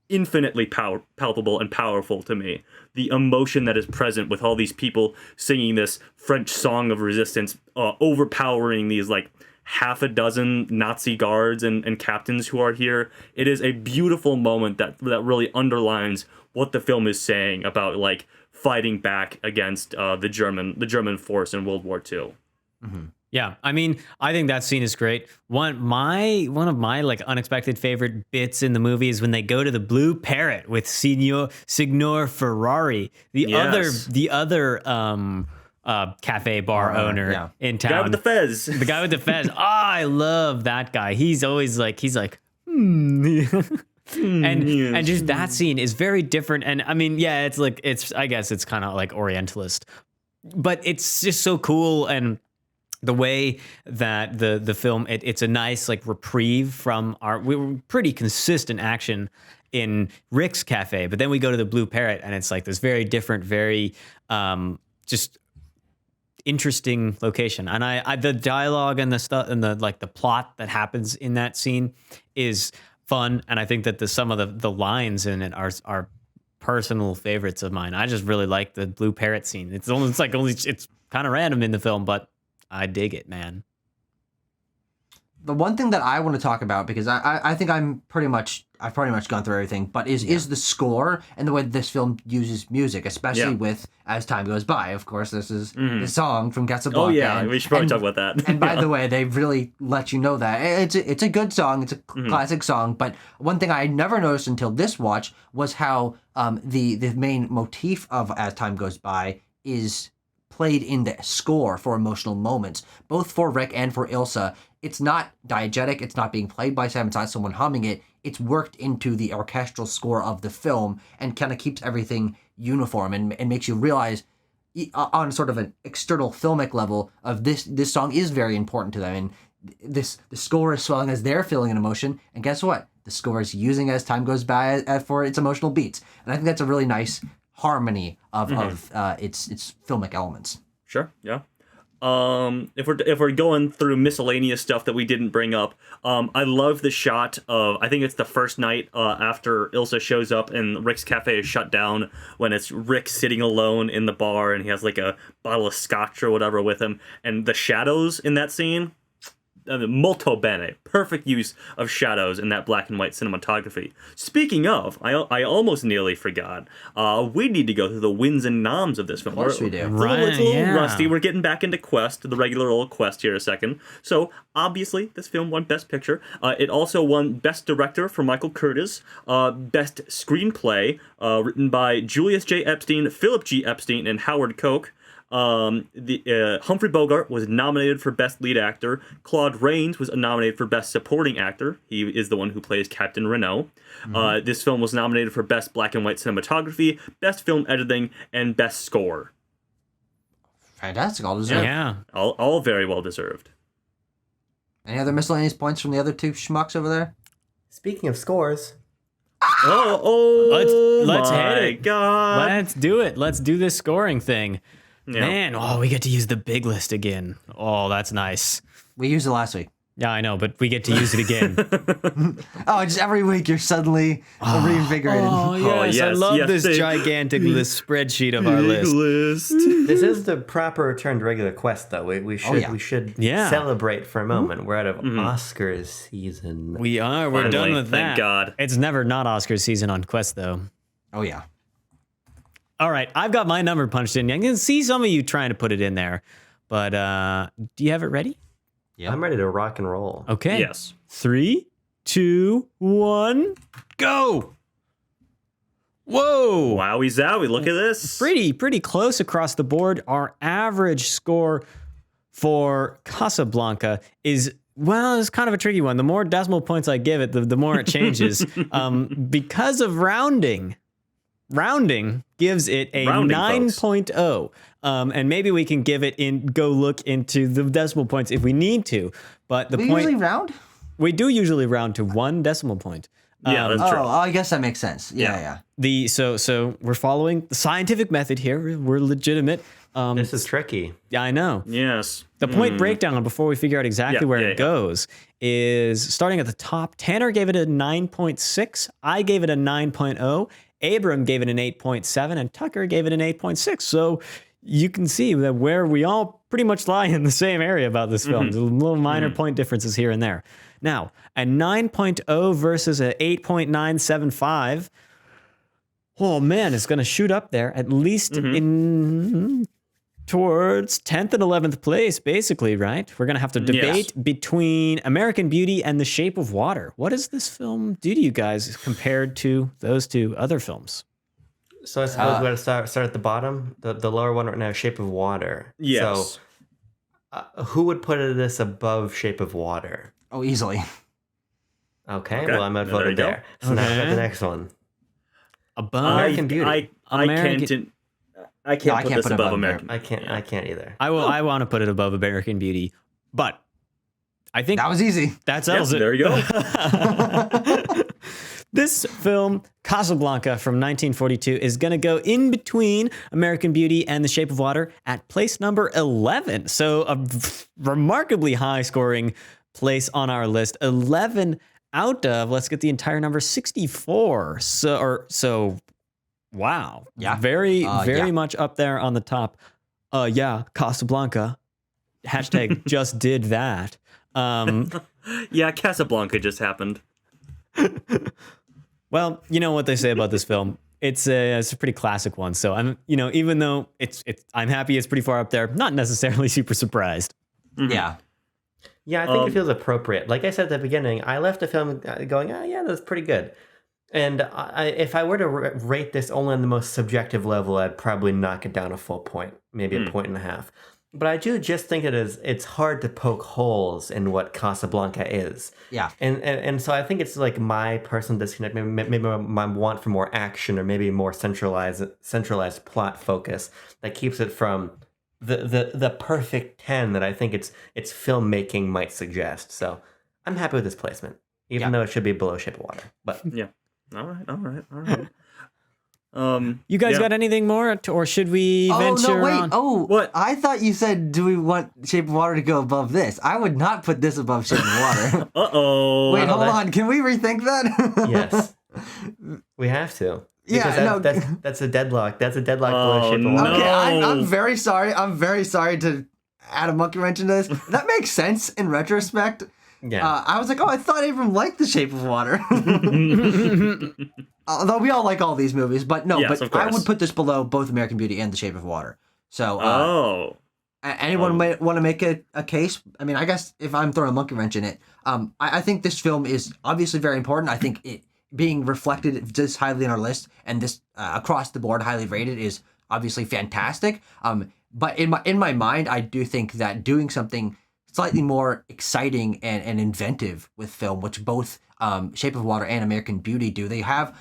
infinitely palpable and powerful to me. The emotion that is present with all these people singing this French song of resistance, overpowering these like half a dozen Nazi guards and captains who are here. It is a beautiful moment that really underlines what the film is saying about like fighting back against the German force in World War II. Mm-hmm. Yeah, I mean, I think that scene is great. One of my like unexpected favorite bits in the movie is when they go to the Blue Parrot with Signor Ferrari, the other cafe bar owner in town. The guy with the fez. The guy with the fez. Oh, I love that guy. He's always like, and just that scene is very different. And I mean, yeah, I guess it's kind of like Orientalist, but it's just so cool. And the way that the film, it's a nice like reprieve from we were pretty consistent action in Rick's Cafe, but then we go to the Blue Parrot and it's like this very different, very just interesting location. And I the dialogue and the stuff and the plot that happens in that scene is fun. And I think that some of the lines in it are personal favorites of mine. I just really like the Blue Parrot scene. It's kind of random in the film, but I dig it, man. The one thing that I want to talk about, because I think I've pretty much gone through everything, but is the score and the way this film uses music, especially with As Time Goes By. Of course, this is the song from Casablanca. Oh yeah, we should probably talk about that. And by the way, they really let you know that it's a good song. It's a classic song. But one thing I never noticed until this watch was how the main motif of As Time Goes By is played in the score for emotional moments, both for Rick and for Ilsa. It's not diegetic. It's not being played by Sam. It's not someone humming it. It's worked into the orchestral score of the film and kind of keeps everything uniform and makes you realize on sort of an external filmic level of this song is very important to them. And the score is swelling as they're feeling an emotion. And guess what? The score is using As Time Goes By for its emotional beats. And I think that's a really nice harmony of its filmic elements. Sure, yeah. if we're going through miscellaneous stuff that we didn't bring up, I love the shot of, I think it's the first night after Ilsa shows up and Rick's cafe is shut down, when it's Rick sitting alone in the bar and he has like a bottle of scotch or whatever with him, and the shadows in that scene. Molto bene. Perfect use of shadows in that black and white cinematography. Speaking of, I almost nearly forgot. We need to go through the wins and noms of this film. Of course we do. It's a little rusty. We're getting back into Quest, the regular old Quest here in a second. So, obviously, this film won Best Picture. It also won Best Director for Michael Curtiz, Best Screenplay, written by Julius J. Epstein, Philip G. Epstein, and Howard Koch. Humphrey Bogart was nominated for Best Lead Actor. Claude Rains was nominated for Best Supporting Actor. He is the one who plays Captain Renault. This film was nominated for Best Black and White Cinematography, Best Film Editing, and Best Score. Fantastic. All deserved. Yeah. All very well deserved. Any other miscellaneous points from the other two schmucks over there? Speaking of scores, Let's my hit it. God. Let's do it. Let's do this scoring thing. Yeah. Man, we get to use the big list again. Oh, that's nice. We used it last week. Yeah, I know, but we get to use it again. Oh, just every week you're suddenly reinvigorated. Oh, yes, I yes, love yes, this big- gigantic list spreadsheet of our list. this is the proper return to regular Quest, though. We should Yeah. celebrate for a moment. We're out of Oscars season. We are. We're Finally, done with thank that. God. It's never not Oscar season on Quest, though. Oh, yeah. All right, I've got my number punched in. I can see some of you trying to put it in there, but do you have it ready? Yeah. I'm ready to rock and roll. Okay. Yes. 3, 2, 1, go! Whoa! Wowie zowie, look at this. Pretty close across the board. Our average score for Casablanca is, well, it's kind of a tricky one. The more decimal points I give it, the more it changes. Because of rounding gives it a Rounding, 9.0. And maybe we can give it go look into the decimal points if we need to. But the We point usually round? we do usually round to 1 decimal point. Yeah, that's true. Oh, I guess that makes sense. Yeah. So we're following the scientific method here. We're legitimate. This is tricky. Yeah, I know. Yes. The point breakdown before we figure out exactly where it yeah. goes is starting at the top. Tanner gave it a 9.6. I gave it a 9.0. Abram gave it an 8.7, and Tucker gave it an 8.6. So you can see that where we all pretty much lie in the same area about this film. There's little minor point differences here and there. Now, a 9.0 versus a 8.975. Oh man, it's going to shoot up there at least in towards 10th and 11th place, basically, right? We're going to have to debate between American Beauty and The Shape of Water. What does this film do to you guys compared to those two other films? So I suppose we're going to start at the bottom, the lower one right now, Shape of Water. Yes. So who would put this above Shape of Water? Oh, easily. Okay, well, I'm outvoted There you there. So now we got the next one. Above American Beauty. I American- can't put this put it above above American. I can't either. I want to put it above American Beauty, but I think That was easy. that Yeah, settles it. there you go. This film, Casablanca from 1942, is going to go in between American Beauty and The Shape of Water at place number 11. So a remarkably high scoring place on our list. 11 out of, let's get the entire number, 64. So wow. Yeah. Very Yeah. much up there on the top. Casablanca. Hashtag just did that. Yeah, Casablanca just happened. Well, you know what they say about this film. It's a pretty classic one. So I'm, even though I'm happy it's pretty far up there, not necessarily super surprised. Yeah. Yeah, I think it feels appropriate. Like I said at the beginning, I left the film going, yeah, that's pretty good. And if I were to rate this only on the most subjective level, I'd probably knock it down a full point, maybe a point and a half. But I do just think it's hard to poke holes in what Casablanca is. Yeah. And so I think it's like my personal disconnect, maybe my want for more action or maybe more centralized plot focus that keeps it from the perfect 10 that I think its filmmaking might suggest. So I'm happy with this placement, even though it should be below Shape of Water. But Yeah. All right. You guys yeah. got anything more, or should we venture no, wait. on? Oh, What? I thought you said, do we want Shape of Water to go above this? I would not put this above Shape of Water. Uh-oh. Wait, hold that- on. Can we rethink that? Yes, we have to. Yeah, Because no. that's a deadlock. That's a deadlock below Shape of no. Water. Okay, I'm No. very sorry. I'm very sorry to add a monkey wrench into this. That makes sense in retrospect. Yeah. I was like, oh, I thought Abram liked The Shape of Water. Although we all like all these movies, but no, Yes, of but I course. would put this below both American Beauty and The Shape of Water. So, anyone might want to make a case? I mean, I guess if I'm throwing a monkey wrench in it, I think this film is obviously very important. I think it being reflected this highly in our list and this across the board highly rated is obviously fantastic. But in my mind, I do think that doing something slightly more exciting and inventive with film, which both Shape of Water and American Beauty do, they have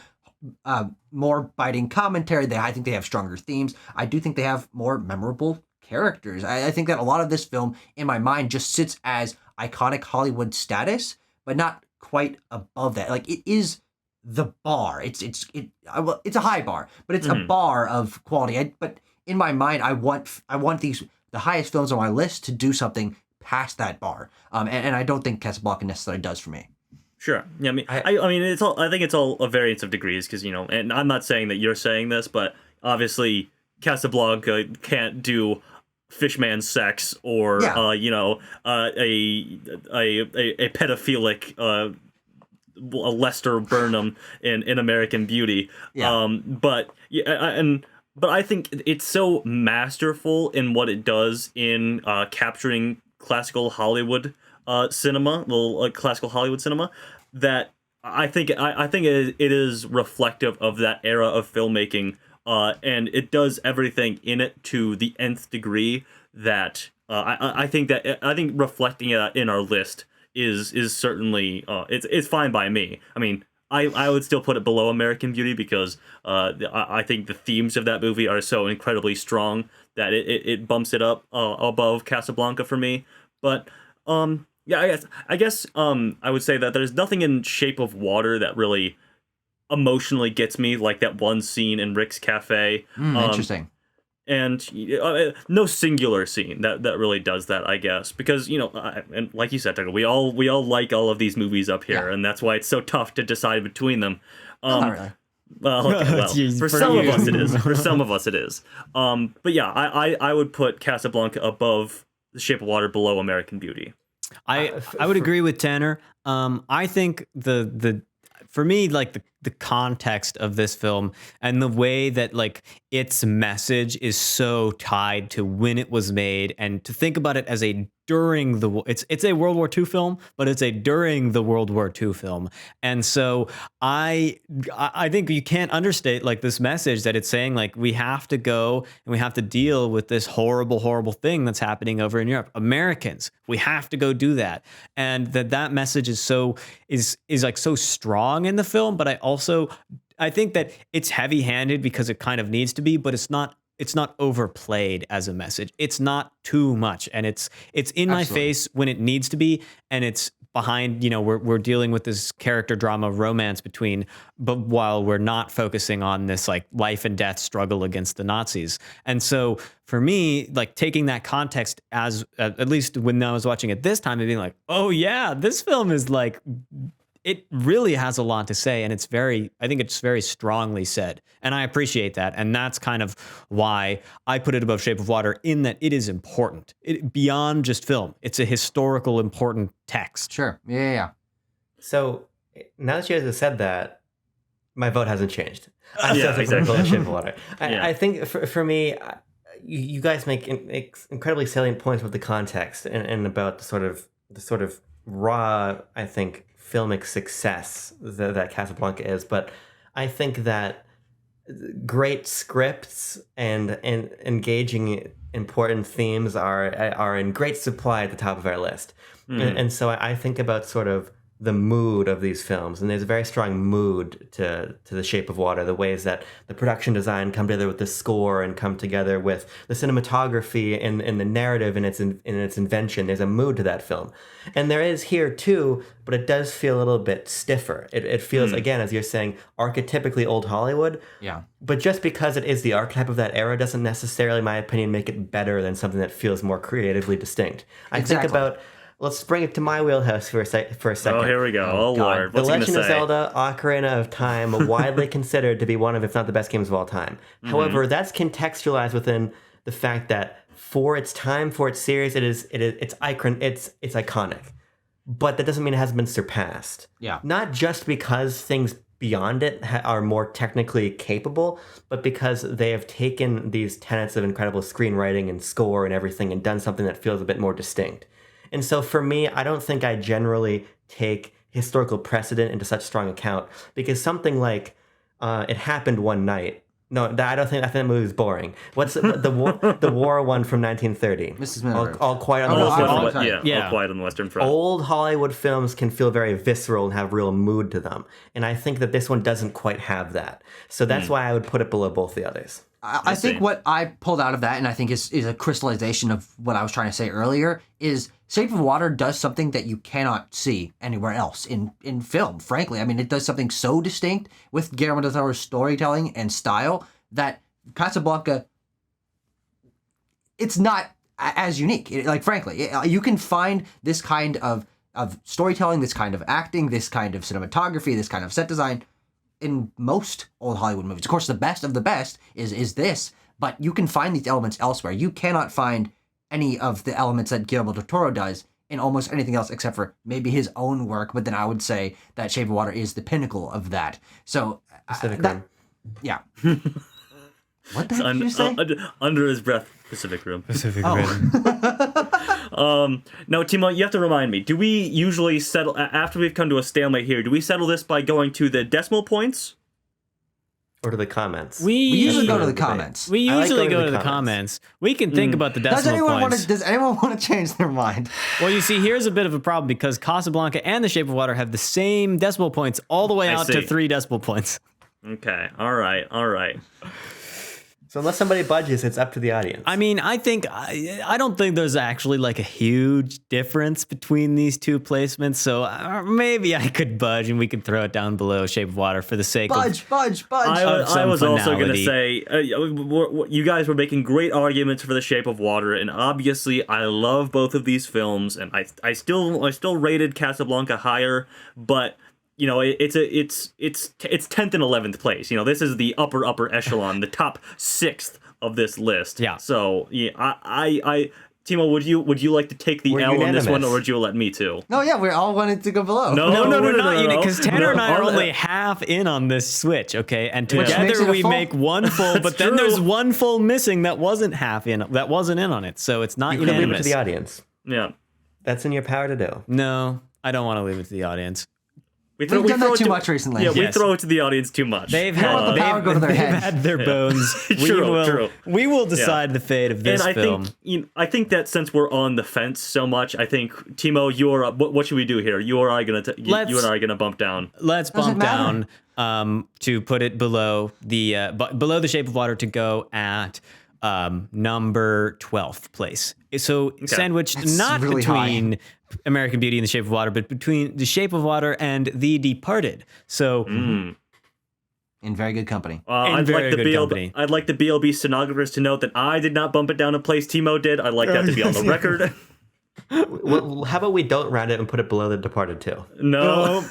more biting commentary. I think they have stronger themes. I do think they have more memorable characters. I think that a lot of this film, in my mind, just sits as iconic Hollywood status, but not quite above that. Like, it is the bar. It's a high bar, but it's a bar of quality. But in my mind, I want the highest films on my list to do something past that bar. And I don't think Casablanca necessarily does for me. Sure. Yeah, I mean, it's all. I think it's all a variance of degrees because and I'm not saying that you're saying this, but obviously Casablanca can't do fishman sex or a pedophilic Lester Burnham in American Beauty. Yeah. But I think it's so masterful in what it does in capturing classical Hollywood cinema, classical Hollywood cinema, that I think it is reflective of that era of filmmaking, and it does everything in it to the nth degree. That I think reflecting it in our list is certainly it's fine by me. I mean, I would still put it below American Beauty because I think the themes of that movie are so incredibly strong that it bumps it up above Casablanca for me. But yeah, I guess I would say that there's nothing in Shape of Water that really emotionally gets me like that one scene in Rick's Cafe. Interesting. And no singular scene that really does that, I guess, because and like you said, Tucker, we all like all of these movies up here, and that's why it's so tough to decide between them. Not really. Well, okay, well, Jeez, for for some you. of us it is. For some of us it is. But yeah, I would put Casablanca above The Shape of Water, below American Beauty. I would agree with Tanner. I think for me, like the context of this film and the way that like its message is so tied to when it was made, and to think about it as a during the it's a World War II film, but it's a during the World War II film. And so I think you can't understate like this message that it's saying, like, we have to go and we have to deal with this horrible thing that's happening over in Europe. Americans, we have to go do that. And that message is like so strong in the film, but I think that it's heavy-handed because it kind of needs to be, but it's not overplayed as a message. It's not too much, and it's in my face when it needs to be, and it's behind, we're dealing with this character drama romance but while we're not focusing on this like life and death struggle against the Nazis. And so for me, like taking that context as at least when I was watching it this time and being like, oh yeah, this film is like, it really has a lot to say, and I think it's very strongly said, and I appreciate that, and that's kind of why I put it above Shape of Water, in that it is important, beyond just film. It's a historical important text. Sure. Yeah. So now that you guys have said that, my vote hasn't changed. I still Yeah, think exactly. below Shape of Water. Yeah. I think for me, you guys make incredibly salient points with the context and about the sort of raw, I think, filmic success that Casablanca is. But I think that great scripts and engaging important themes are in great supply at the top of our list. And so I think about sort of the mood of these films, and there's a very strong mood to The Shape of Water. The ways that the production design come together with the score and come together with the cinematography and the narrative and its invention. There's a mood to that film, and there is here too. But it does feel a little bit stiffer. It feels again, as you're saying, archetypically old Hollywood. Yeah. But just because it is the archetype of that era doesn't necessarily, in my opinion, make it better than something that feels more creatively distinct. I think about. Let's bring it to my wheelhouse for a second. Oh, here we go. Oh, Lord. What's The he Legend gonna of say? Zelda: Ocarina of Time, widely considered to be one of, if not the best games of all time. However, that's contextualized within the fact that for its time, for its series, it's iconic. But that doesn't mean it hasn't been surpassed. Yeah. Not just because things beyond it are more technically capable, but because they have taken these tenets of incredible screenwriting and score and everything and done something that feels a bit more distinct. And so for me, I don't think I generally take historical precedent into such strong account, because something like It Happened One Night. No, I don't think. I think that movie is boring. What's the war one from 1930? Mrs. Miniver. All Quiet on the Oh, Western oh, Front. sorry. Yeah, All Quiet on the Western Front. Old Hollywood films can feel very visceral and have real mood to them, and I think that this one doesn't quite have that. So that's why I would put it below both the others. I think what I pulled out of that, and I think is a crystallization of what I was trying to say earlier, is Shape of Water does something that you cannot see anywhere else in film, frankly. I mean, it does something so distinct with Guillermo del Toro's storytelling and style that Casablanca, it's not as unique. Frankly, you can find this kind of storytelling, this kind of acting, this kind of cinematography, this kind of set design in most old Hollywood movies. Of course, the best of the best is this, but you can find these elements elsewhere. You cannot find any of the elements that Guillermo del Toro does in almost anything else except for maybe his own work, but then I would say that Shape of Water is the pinnacle of that. So, Pacific that, Rim. yeah. What the heck did you say? Under his breath, Pacific Rim. Pacific Rim. No, Timo, you have to remind me. Do we usually settle, after we've come to a stalemate here, do we settle this by going to the decimal points? Or to the comments. We usually go to the debate. comments. We I like usually going go to the comments. We can think about the Does decimal anyone points. does anyone want to change their mind? Well, you see, here's a bit of a problem because Casablanca and The Shape of Water have the same decimal points all the way I out see. to 3 decimal points. Okay, all right. So unless somebody budges, it's up to the audience. I mean, I don't think there's actually like a huge difference between these two placements. So maybe I could budge and we could throw it down below Shape of Water for the sake of. Budge. I was also going to finality. say, you guys were making great arguments for The Shape of Water, and obviously I love both of these films, and I still rated Casablanca higher, but you know, it's 10th and 11th place. You know, this is the upper echelon, the top 6th of this list. Yeah. So yeah, I Timo, would you like to take the We're L on this one, unanimous. or would you let me to? No, yeah, we all wanted to go below. No, We're not because Tanner and I are No, only half in on this switch, okay? And makes it together a we full. make one full, but then true. there's one full missing that wasn't in on it. So it's not you could leave it to unanimous. the audience. Yeah. That's in your power to do. No, I don't want to leave it to the audience. We We've done that throw it too much recently. Yeah, we Yes. throw it to the audience too much. They've Let had the power go to their they've heads. had their bones. True. We will decide the fate of this and I film. think I think that since we're on the fence so much, I think Timo, you're what should we do here? You and I are gonna bump down. Let's Doesn't bump down to put it below the Shape of Water to go at number 12th place. So sandwiched That's not really between American Beauty and The Shape of Water, but between The Shape of Water and The Departed. So In very good company. I'd very like the good company. I'd like the BLB stenographers to note that I did not bump it down a place. Timo did. I'd like that to be on the record. Well, how about we don't round it and put it below The Departed too? No.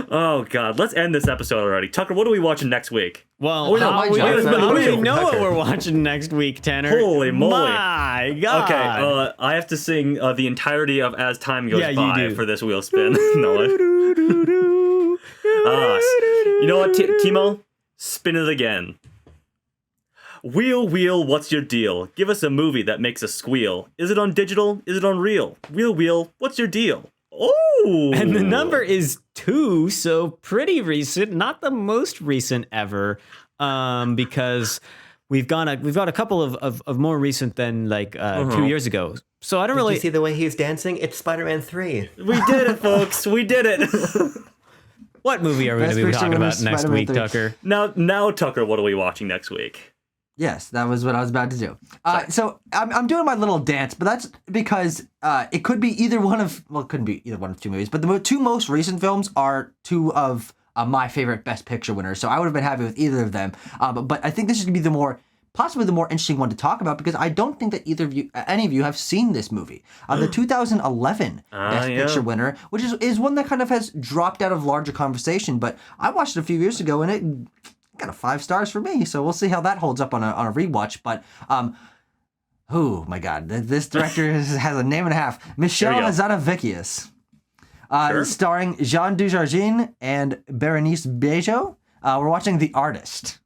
Oh God, let's end this episode already. Tucker, what are we watching next week? well, no, how my we job is not how do we over, know what Tucker. we're watching next week, Tanner? Holy moly. My God. Okay, I have to sing the entirety of As Time Goes Yeah, you By do. for this wheel spin. No, you know what, Timo? Spin it again. Wheel, what's your deal? Give us a movie that makes us squeal. Is it on digital? Is it on real? Wheel, what's your deal? Oh! And the number is 2, so pretty recent, not the most recent ever, because we've got a couple of more recent than like 2 years ago. So I don't Did really you see the way he's dancing? It's Spider-Man 3. We did it, folks. We did it. What movie are we going Best to be Picture talking winner, about next Spider-Man week, 3. Tucker? Now, Tucker, what are we watching next week? Yes, that was what I was about to do. So I'm doing my little dance, but that's because it could be either one of, well, it couldn't be either one of two movies, but the two most recent films are two of my favorite Best Picture winners. So I would have been happy with either of them. But I think this is going to be possibly the more interesting one to talk about because I don't think that any of you have seen this movie. The 2011 Best Picture winner, which is one that kind of has dropped out of larger conversation, but I watched it a few years ago and it got a 5 stars for me. So we'll see how that holds up on a rewatch. But oh my God, this director has a name and a half. Michel Hazanavicius. Starring Jean Dujardin and Berenice Bejo. We're watching The Artist,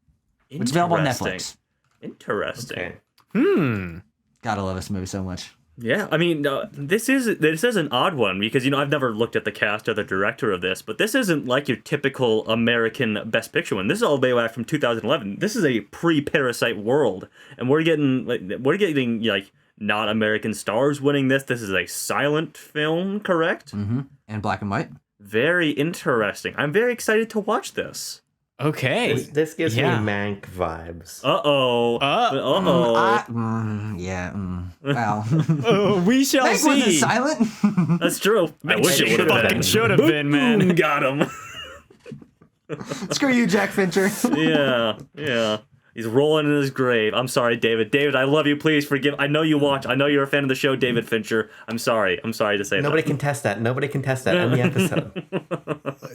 which is available on Netflix. Interesting. Okay. Gotta love this movie so much. Yeah, I mean, this is an odd one because I've never looked at the cast or the director of this, but this isn't like your typical American Best Picture one. This is all the way back from 2011. This is a pre-Parasite world, and we're getting like not American stars winning this. This is a silent film, correct? Mm-hmm. And black and white. Very interesting. I'm very excited to watch this. Okay. This gives me Mank vibes. Well. We shall Mank wasn't see. silent. That's true. I wish it would have been. Should have been, man. Got him. Screw you, Jack Fincher. Yeah. He's rolling in his grave. I'm sorry, David. David, I love you. Please forgive. I know you watch. I know you're a fan of the show, David Fincher. I'm sorry. I'm sorry to say Nobody that. can test that. Nobody can test that in the episode.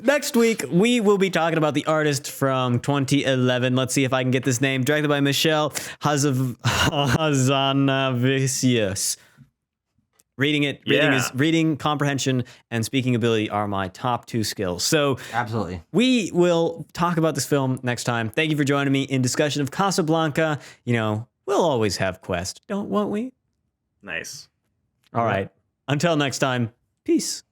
Next week, we will be talking about The Artist from 2011. Let's see if I can get this name. Directed by Michel Hazanavicius. Reading comprehension and speaking ability are my top 2 skills. So Absolutely. we will talk about this film next time. Thank you for joining me in discussion of Casablanca. We'll always have Quest, won't we? Nice. All right. Until next time, peace.